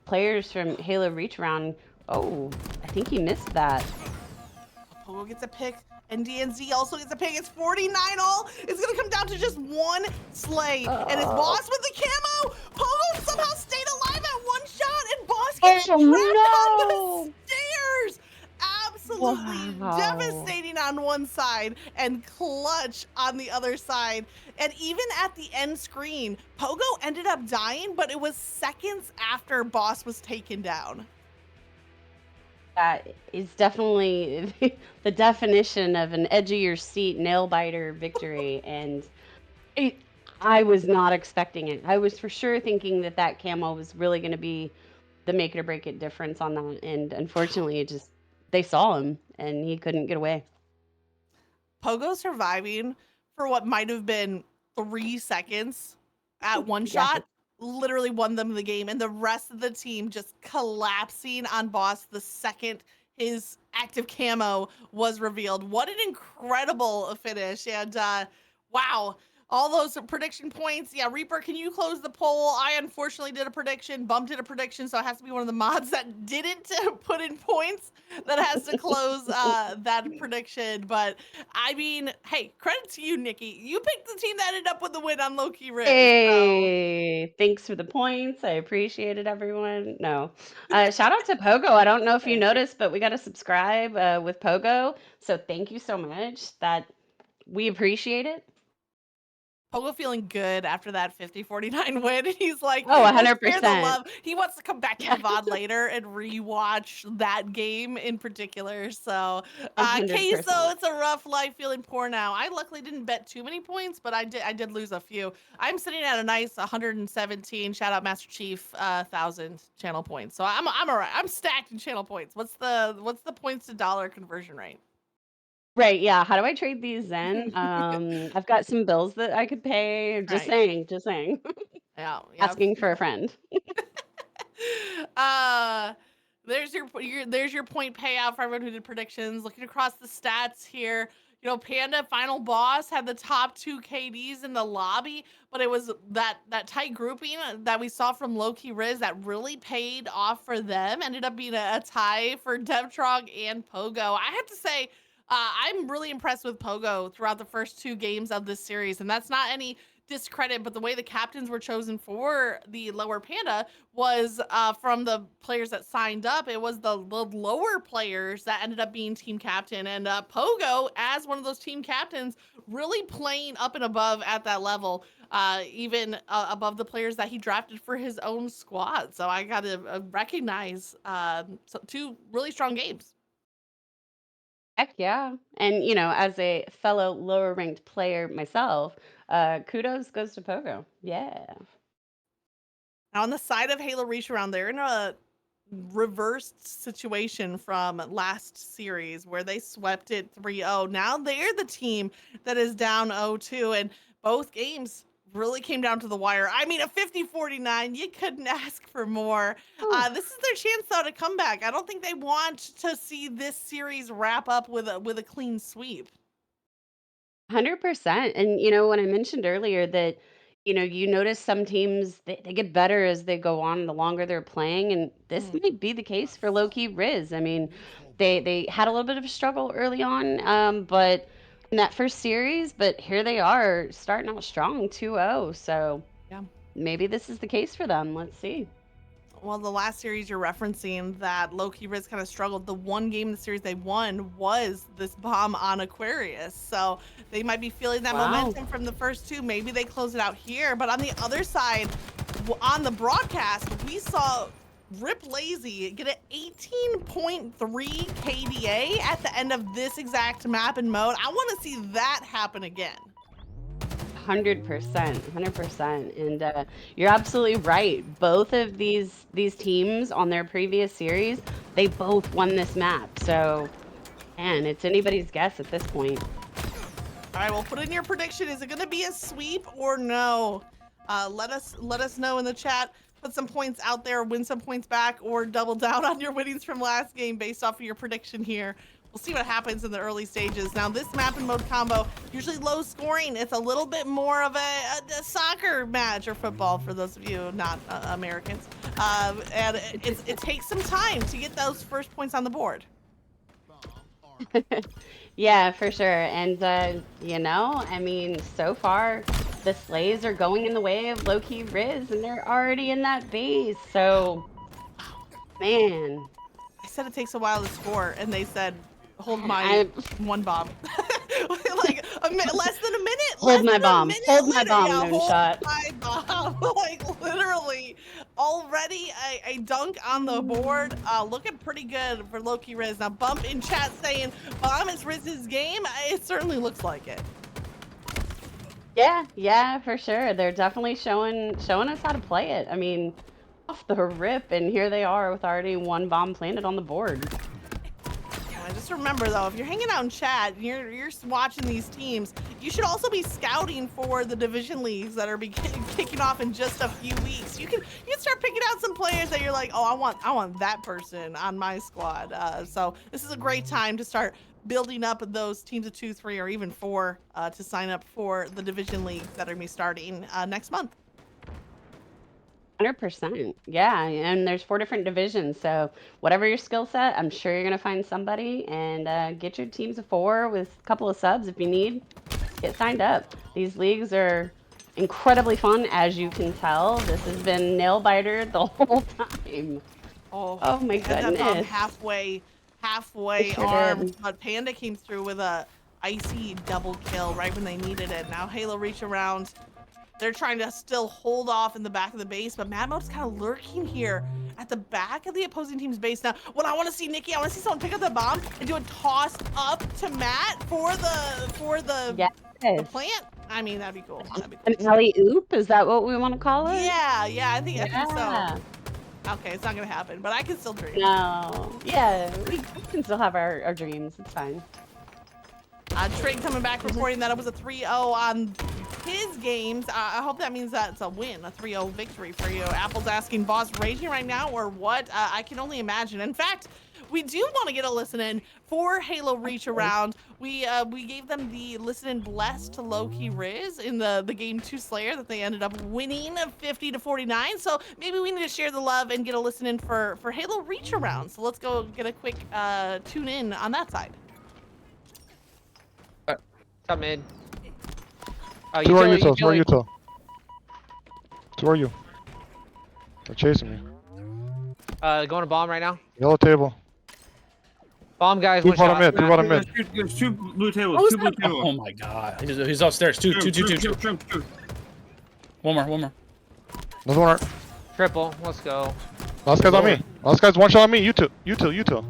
players from Halo Reach Around, I think he missed that. Pogo gets a pick, and DNZ also gets a pick. It's 49 all. It's going to come down to just one slay. And it's Boss with the camo. Pogo somehow stayed alive at one shot, and Boss gets trapped on the stairs. Absolutely devastating on one side and clutch on the other side. And even at the end screen, Pogo ended up dying, but it was seconds after Boss was taken down. That is definitely the definition of an edge of your seat nail biter victory. And I was not expecting it. I was for sure thinking that camo was really going to be the make it or break it difference on that. And unfortunately, they saw him and he couldn't get away. Pogo surviving for what might have been 3 seconds at one shot literally won them the game, and the rest of the team just collapsing on Boss the second his active camo was revealed. What an incredible finish. And wow, all those prediction points. Yeah, Reaper, can you close the poll? I unfortunately did a prediction, Bump did a prediction, so it has to be one of the mods that didn't put in points that has to close that prediction. But I mean, hey, credit to you, Nikki. You picked the team that ended up with the win on Loki Riz. Hey, thanks for the points. I appreciate it, everyone. No, shout out to Pogo. I don't know if you noticed, but we got to subscribe with Pogo. So thank you so much. That we appreciate it. Pogo feeling good after that 50-49 win. He's like, 100%. He wants to come back to the VOD later and rewatch that game in particular. So, Queso, it's a rough life, feeling poor now. I luckily didn't bet too many points, but I did lose a few. I'm sitting at a nice 117. Shout out Master Chief, 1,000 channel points. So I'm all right. I'm stacked in channel points. What's the points to dollar conversion rate? Right, yeah. How do I trade these in? I've got some bills that I could pay. Just saying. Yeah. Asking for a friend. There's your point payout for everyone who did predictions. Looking across the stats here, Panda Final Boss had the top 2 KDs in the lobby, but it was that tight grouping that we saw from Loki Riz that really paid off for them. Ended up being a tie for Devtrog and Pogo. I have to say, I'm really impressed with Pogo throughout the first 2 games of this series, and that's not any discredit, but the way the captains were chosen for the lower Panda was from the players that signed up. It was the lower players that ended up being team captain, and Pogo, as one of those team captains, really playing up and above at that level, even above the players that he drafted for his own squad. So I gotta recognize 2 really strong games. Heck yeah. And, as a fellow lower ranked player myself, kudos goes to Pogo. Yeah. Now on the side of Halo Reach Around, they're in a reversed situation from last series where they swept it 3-0. Now they're the team that is down 0-2, and both games really came down to the wire. I mean, a 50-49, you couldn't ask for more. This is their chance, though, to come back. I don't think they want to see this series wrap up with a clean sweep. 100%. And, when I mentioned earlier that, you notice some teams they get better as they go on, the longer they're playing, and this might be the case for low-key Riz. I mean, they had a little bit of a struggle early on, but in that first series, but here they are starting out strong, 2-0. So Yeah. maybe this is the case for them. Let's see. Well, the last series you're referencing that low-key Riz kind of struggled, the one game in the series they won was this bomb on Aquarius. So they might be feeling that Wow. momentum from the first two. Maybe they close it out here. But on the other side, on the broadcast, we saw Rip Lazy get an 18.3 KDA at the end of this exact map and mode. I want to see that happen again. 100%. And you're absolutely right. Both of these teams on their previous series, they both won this map. So, man, it's anybody's guess at this point. All right, well, put in your prediction. Is it going to be a sweep or no? Let us know in the chat. Put some points out there, win some points back, or double down on your winnings from last game based off of your prediction here. We'll see what happens in the early stages. Now, this map and mode combo, usually low scoring. It's a little bit more of a soccer match or football for those of you not Americans. And it takes some time to get those first points on the board. Yeah, for sure. And, I mean, so far, the Slays are going in the way of low-key Riz, and they're already in that base. So, man. I said it takes a while to score, and they said, hold my one bomb. Like less than a minute. Hold my bomb. Hold my bomb, yeah, Moonshot. hold my bomb. Like literally, already a dunk on the board. Looking pretty good for Loki Riz. Now Bump in chat saying bomb is Riz's game. It certainly looks like it. Yeah, for sure. They're definitely showing us how to play it. I mean, off the rip, and here they are with already one bomb planted on the board. Just remember though, if you're hanging out in chat, you're watching these teams, you should also be scouting for the division leagues that are kicking off in just a few weeks. You can start picking out some players that you're like, oh, I want that person on my squad. So this is a great time to start building up those teams of 2, 3, or even 4 to sign up for the division leagues that are gonna be starting next month. 100%. Yeah, and there's 4 different divisions. So whatever your skill set, I'm sure you're gonna find somebody, and get your teams of 4 with a couple of subs if you need. Get signed up. These leagues are incredibly fun, as you can tell. This has been nail biter the whole time. Oh my goodness. That halfway Sure armed, did. but Panda came through with a icy double kill right when they needed it. Now Halo reach around. They're trying to still hold off in the back of the base, but Mad Mode's kind of lurking here at the back of the opposing team's base. Now, what I want to see, Nikki, I want to see someone pick up the bomb and do a toss up to Matt for the plant. I mean, that'd be cool. That'd be cool. An alley-oop? Is that what we want to call it? Yeah, I think so. Yeah. Okay, it's not gonna happen, but I can still dream. No. Yeah, we can still have our dreams. It's fine. Trade coming back reporting that it was a 3-0 on his games. I hope that means that it's a win, a 3-0 victory for you. Apple's asking, boss raging right now or what? I can only imagine. In fact, we do want to get a listen in for Halo Reach Around. We gave them the listen in blessed to Low-Key Riz in the game 2 Slayer that they ended up winning 50-49. So maybe we need to share the love and get a listen in for Halo Reach Around. So let's go get a quick tune in on that side. Top mid. 2 are util, 2 are util. 2 are you. They're chasing me. Going to bomb right now. Yellow table. Bomb guys, 2 one bottom shot. mid, 2 bottom mid. There's 2 blue tables. 2 blue tables. Oh my god. He's upstairs. Two. One more. Another one. Art. Triple. Let's go. Last guy's on me. Last guy's one shot on me. Util.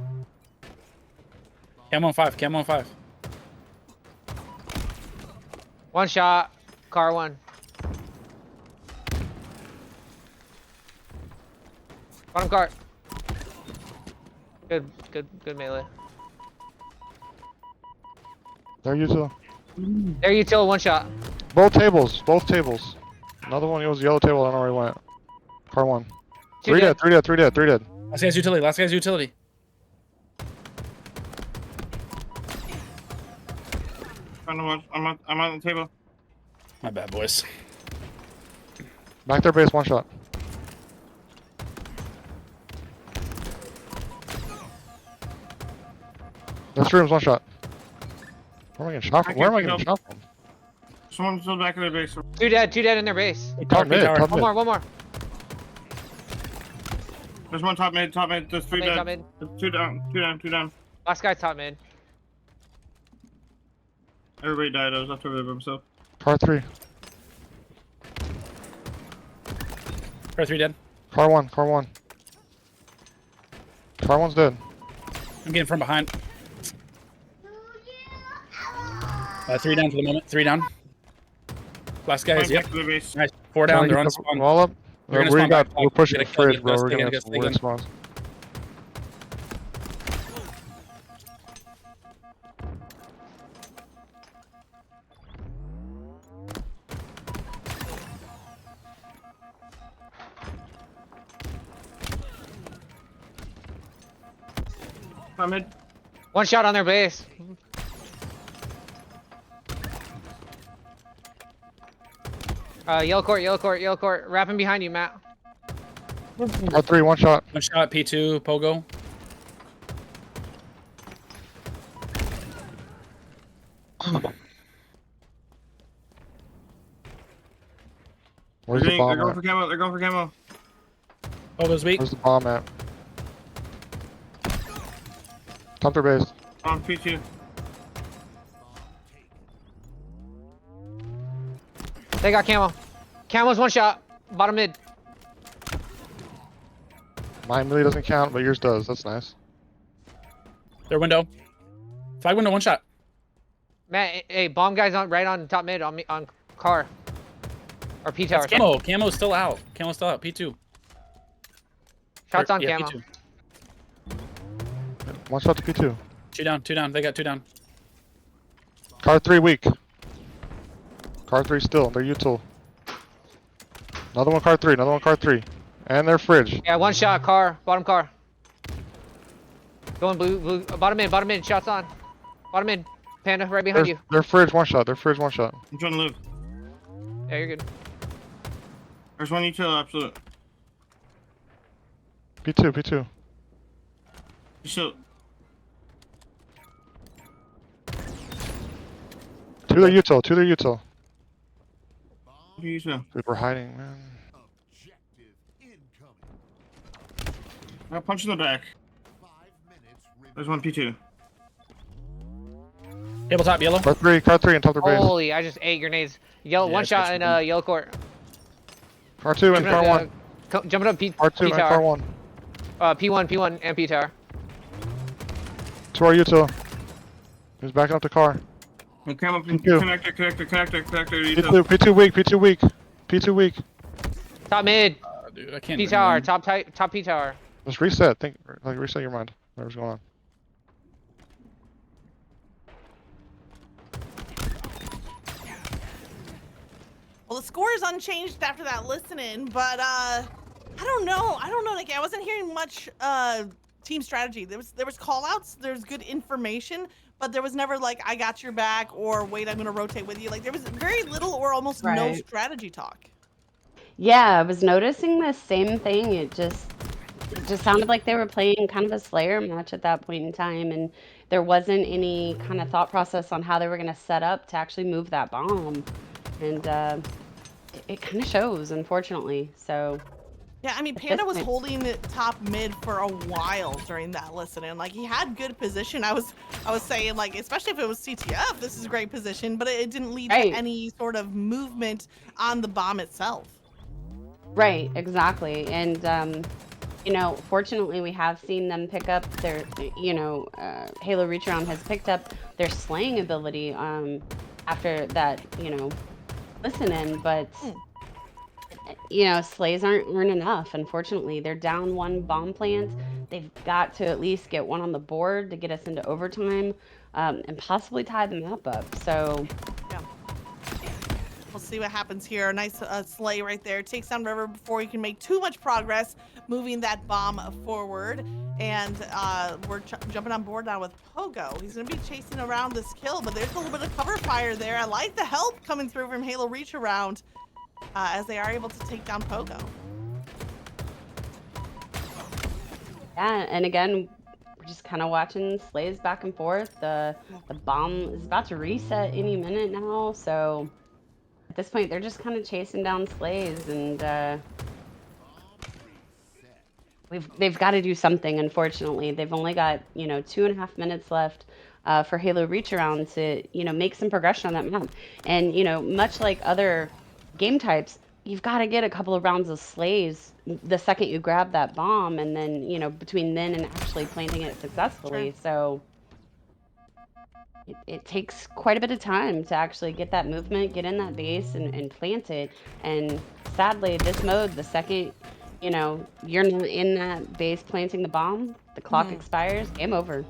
Cam on 5. One shot. Car 1. Bottom cart. Good melee. There util. There you till one shot. Both tables. Another one, it was yellow table, I don't know where he went. Car 1. 3 dead. Last guy's utility. I'm on the table. My bad, boys. Back their base, one shot. This room's one shot. Where am I getting shot from? Where am I getting shot from? Someone's still back in their base. Two dead in their base. Top mid, top One mid. more. There's one top mid. There's three dead. Top mid. Two down. Last guy's top mid. Everybody died. I was left over there by myself. Car 3. Car 3 dead. Car 1. Car 1's dead. I'm getting from behind. 3 down for the moment. 3 down. Last guy is, yep. Back to their base. Nice. 4 down. They're on spawn. Wall up. They're gonna spawn back. We're pushing the Get a kill, fridge, get bro. this, We're they gonna gotta have get some weird this. spawns. Top mid. One shot on their base. Yellow court. Wrapping behind you, Matt. Car 3, one shot. One shot, P2, Pogo. Where's the They're bomb going at? for camo. They're going for camo. Pogo's weak. Where's the bomb at? Top their base. On P2. They got camo. Camo's one shot. Bottom mid. Mine really doesn't count, but yours does. That's nice. Their window. Flag window, one shot. Matt, hey, bomb guy's on right on top mid on me on car. Or P tower. That's camo. Camo's still out. Camo's still out. P2. Shots on Yeah, camo. P2. One shot to P2. 2 down. 2 down. They got 2 down. Car 3 weak. Car 3 still. They're util. Another one car 3. Another one car 3. And their fridge. Yeah, one shot car. Bottom car. Going blue. Bottom in. Shots on. Bottom in. Panda right behind you. Their fridge one shot. Their fridge one shot. I'm trying to live. Yeah, you're good. There's one util, absolute. P2. So, 2 their util. 2 their util. util. Dude, we're hiding, man. I got punched in the back. There's one P2. Tabletop yellow. Car 3 and top their base. Holy, I just ate grenades. Yellow, Yeah, one it's shot good in shooting. yellow court. Car 2 and car 1. Jumping up P Car 2 and car tower. 1. P1 and P tower. 2 are util. He's backing up the car. Camo, P2. connector, P2 weak. P2 weak. Top mid. Dude, I can't. P tower. Top P tower. Just reset. Reset your mind. Whatever's going on. Well, the score is unchanged after that listening, but I don't know, Nikki. I wasn't hearing much team strategy. There was call outs, there's good information, but there was never like, I got your back, or wait, I'm gonna rotate with you. Like, there was very little or almost no Right. strategy talk. Yeah, I was noticing the same thing. It just sounded like they were playing kind of a Slayer match at that point in time, and there wasn't any kind of thought process on how they were going to set up to actually move that bomb. And it kind of shows, unfortunately. So Yeah, I mean, Panda was holding the top mid for a while during that listening. Like, he had good position. I was saying, like, especially if it was CTF, this is a great position, but it didn't lead to any sort of movement on the bomb itself. right, exactly. And you know, fortunately, we have seen them pick up their, you know, Halo Reach Around has picked up their slaying ability after that, you know, listen-in, but you know, slays aren't enough. Unfortunately, they're down one bomb plant. They've got to at least get one on the board to get us into overtime, and possibly tie the map up. So yeah, we'll see what happens here. A nice slay right there. Takes down River before he can make too much progress moving that bomb forward. And we're jumping on board now with Pogo. He's going to be chasing around this kill, but there's a little bit of cover fire there. I like the help coming through from Halo Reach Around. as they are able to take down Pogo. Yeah, and again, we're just kind of watching slays back and forth. The bomb is about to reset any minute now, so at this point, they're just kind of chasing down slays, and they've got to do something. Unfortunately, they've only got 2.5 minutes left for Halo Reach Around to make some progression on that map. And much like other game types, you've got to get a couple of rounds of slays the second you grab that bomb, and then between then and actually planting it successfully. Sure. So it takes quite a bit of time to actually get that movement, get in that base, and plant it. And sadly, this mode, the second you're in that base planting the bomb, the clock expires, game over.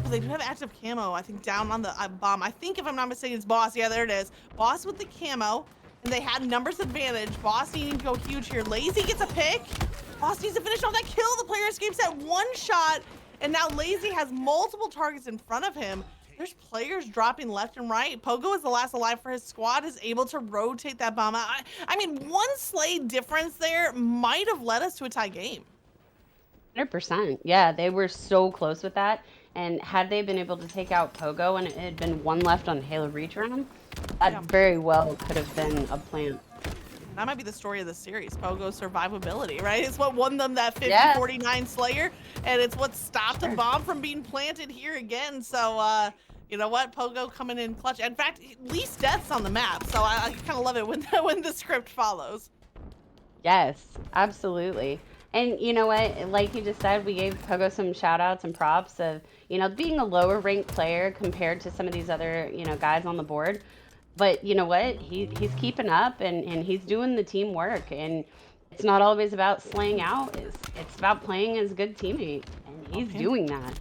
They do have active camo, I think, down on the bomb. I think, if I'm not mistaken, it's Boss. Yeah, there it is. Boss with the camo, and they had numbers advantage. Boss needing to go huge here. Lazy gets a pick. Boss needs to finish off that kill. The player escapes at one shot, and now Lazy has multiple targets in front of him. There's players dropping left and right. Pogo is the last alive for his squad, is able to rotate that bomb out. I mean, one slay difference there might have led us to a tie game. 100%. Yeah, they were so close with that. And had they been able to take out Pogo and it had been one left on Halo Reach Around, that very well could have been a plant. That might be the story of the series, Pogo's survivability, right? It's what won them that 50-49 Slayer, and it's what stopped the bomb from being planted here again. So, you know what? Pogo coming in clutch. In fact, least deaths on the map, so I kind of love it when the script follows. Yes, absolutely. And you know what? Like you just said, we gave Pogo some shout outs and props of, being a lower ranked player compared to some of these other, guys on the board. But you know what? He's keeping up and he's doing the teamwork. And it's not always about slaying out. It's about playing as a good teammate. And he's doing that.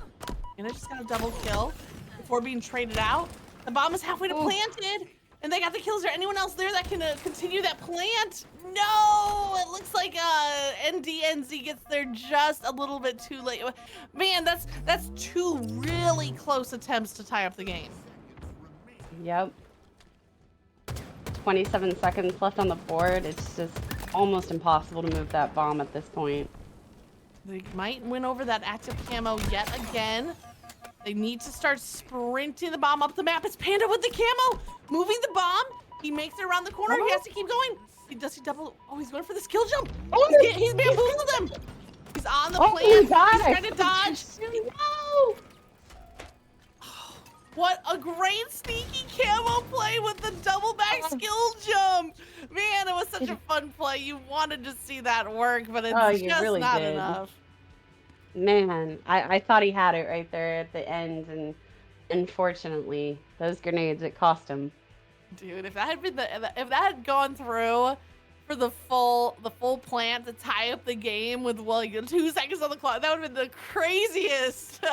And I just got a double kill before being traded out. The bomb is halfway to planted. And they got the kills. Is there anyone else there that can continue that plant? No! It looks like NDNZ gets there just a little bit too late. Man, that's two really close attempts to tie up the game. Yep. 27 seconds left on the board. It's just almost impossible to move that bomb at this point. They might win over that active camo yet again. They need to start sprinting the bomb up the map. It's Panda with the camo, moving the bomb. He makes it around the corner. He has to keep going. Does he double? Oh, he's going for the skill jump. He's bamboozled them. He's on the plane. He's trying to dodge. No! What a great sneaky camo play with the double back skill jump. Man, it was such a fun play. You wanted to see that work, but it's just really not did. enough. Man, I thought he had it right there at the end, and unfortunately, those grenades, it cost him. Dude, if that had been if that had gone through for the full plant to tie up the game with 2 seconds on the clock, that would have been the craziest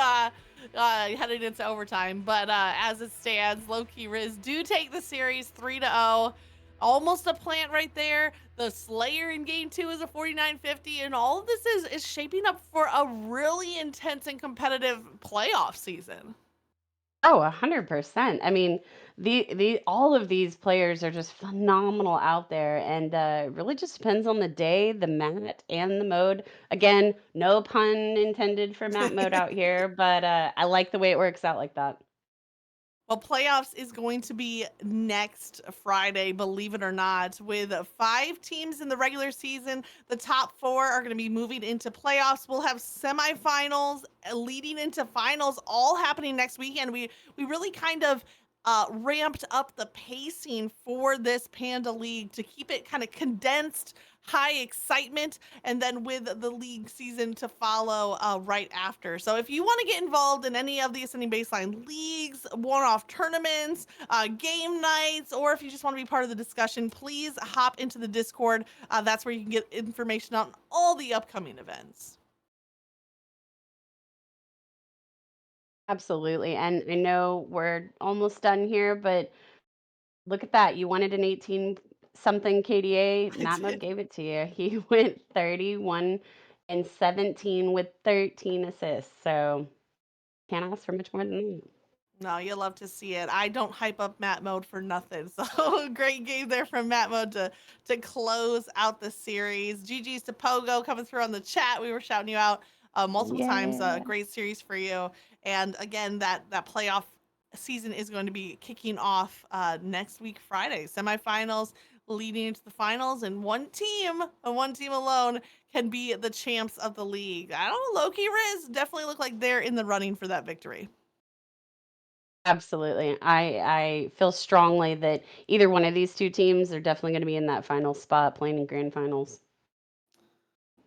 heading into overtime. But as it stands, Low-Key Riz do take the series 3-0. Almost a plant right there. The Slayer in game 2 is a 49-50, and all of this is shaping up for a really intense and competitive playoff season. Oh, 100%. I mean, all of these players are just phenomenal out there, and it really just depends on the day, the map, and the mode. Again, no pun intended for map mode out here, but I like the way it works out like that. Well, playoffs is going to be next Friday, believe it or not, with 5 teams in the regular season. The top 4 are going to be moving into playoffs. We'll have semifinals leading into finals all happening next weekend. We really kind of ramped up the pacing for this Panda League to keep it kind of condensed, high excitement, and then with the league season to follow right after. So if you want to get involved in any of the Ascending Baseline leagues, one-off tournaments, game nights, or if you just want to be part of the discussion, please hop into the Discord. That's where you can get information on all the upcoming events. Absolutely. And I know we're almost done here, but look at that. You wanted an 18-something KDA. Matt Mode gave it to you. He went 31 and 17 with 13 assists. So can't ask for much more than that. No, you love to see it. I don't hype up Matt Mode for nothing. So great game there from Matt Mode to close out the series. GG's to Pogo coming through on the chat. We were shouting you out multiple times. Yeah. Great series for you. And again, that playoff season is going to be kicking off next week, Friday. Semifinals leading into the finals, and one team alone can be the champs of the league. I don't know, Loki Riz definitely look like they're in the running for that victory. Absolutely. I feel strongly that either one of these two teams are definitely going to be in that final spot playing in grand finals.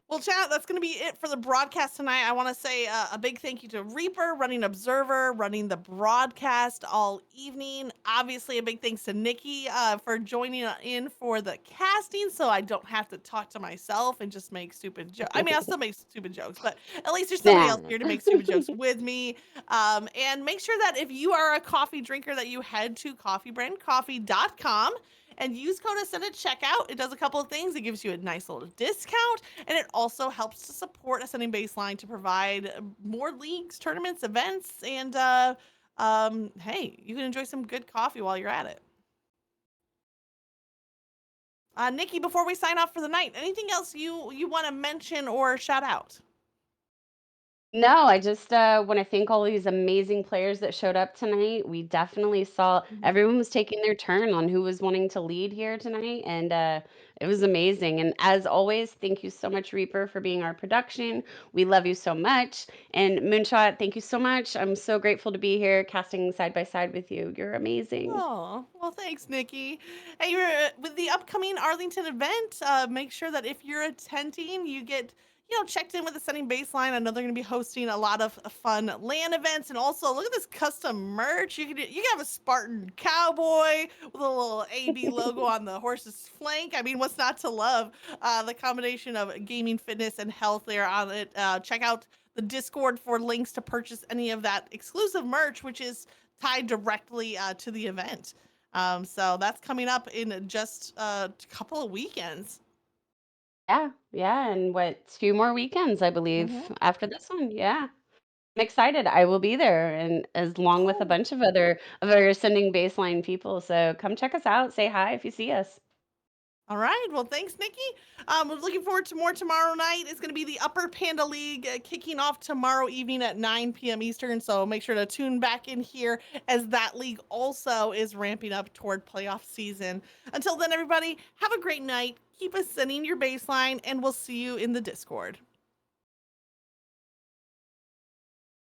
Well, chat, that's going to be it for the broadcast tonight. I want to say a big thank you to Reaper, running Observer, running the broadcast all evening. Obviously, a big thanks to Nikki for joining in for the casting, so I don't have to talk to myself and just make stupid jokes. I mean, I'll still make stupid jokes, but at least there's somebody else here to make stupid jokes with me. And make sure that if you are a coffee drinker, that you head to coffeebrandcoffee.com and use code ASCEND at checkout. It does a couple of things. It gives you a nice little discount, and it also helps to support Ascending Baseline to provide more leagues, tournaments, events, and hey, you can enjoy some good coffee while you're at it. Nikki, before we sign off for the night, anything else you want to mention or shout out? No, I just want to thank all these amazing players that showed up tonight. We definitely saw everyone was taking their turn on who was wanting to lead here tonight, and it was amazing. And as always, thank you so much, Reaper, for being our production. We love you so much. And Moonshot, thank you so much. I'm so grateful to be here casting side by side with you. You're amazing. Oh, well, thanks, Nikki. Hey, with the upcoming Arlington event, make sure that if you're attending, you get checked in with Ascending Baseline. I know they're going to be hosting a lot of fun LAN events, and also look at this custom merch. You can have a Spartan cowboy with a little AB logo on the horse's flank. I mean, what's not to love? The combination of gaming, fitness, and health there on it. Check out the Discord for links to purchase any of that exclusive merch, which is tied directly to the event. So that's coming up in just a couple of weekends. Yeah, and 2 more weekends, I believe, Mhm. after this one. Yeah. I'm excited. I will be there, and as long with a Cool. bunch of other Ascending Baseline people. So come check us out. Say hi if you see us. All right. Well, thanks, Nikki. We're looking forward to more tomorrow night. It's going to be the Upper Panda League kicking off tomorrow evening at 9 p.m. Eastern. So make sure to tune back in here as that league also is ramping up toward playoff season. Until then, everybody, have a great night. Keep ascending your baseline, and we'll see you in the Discord.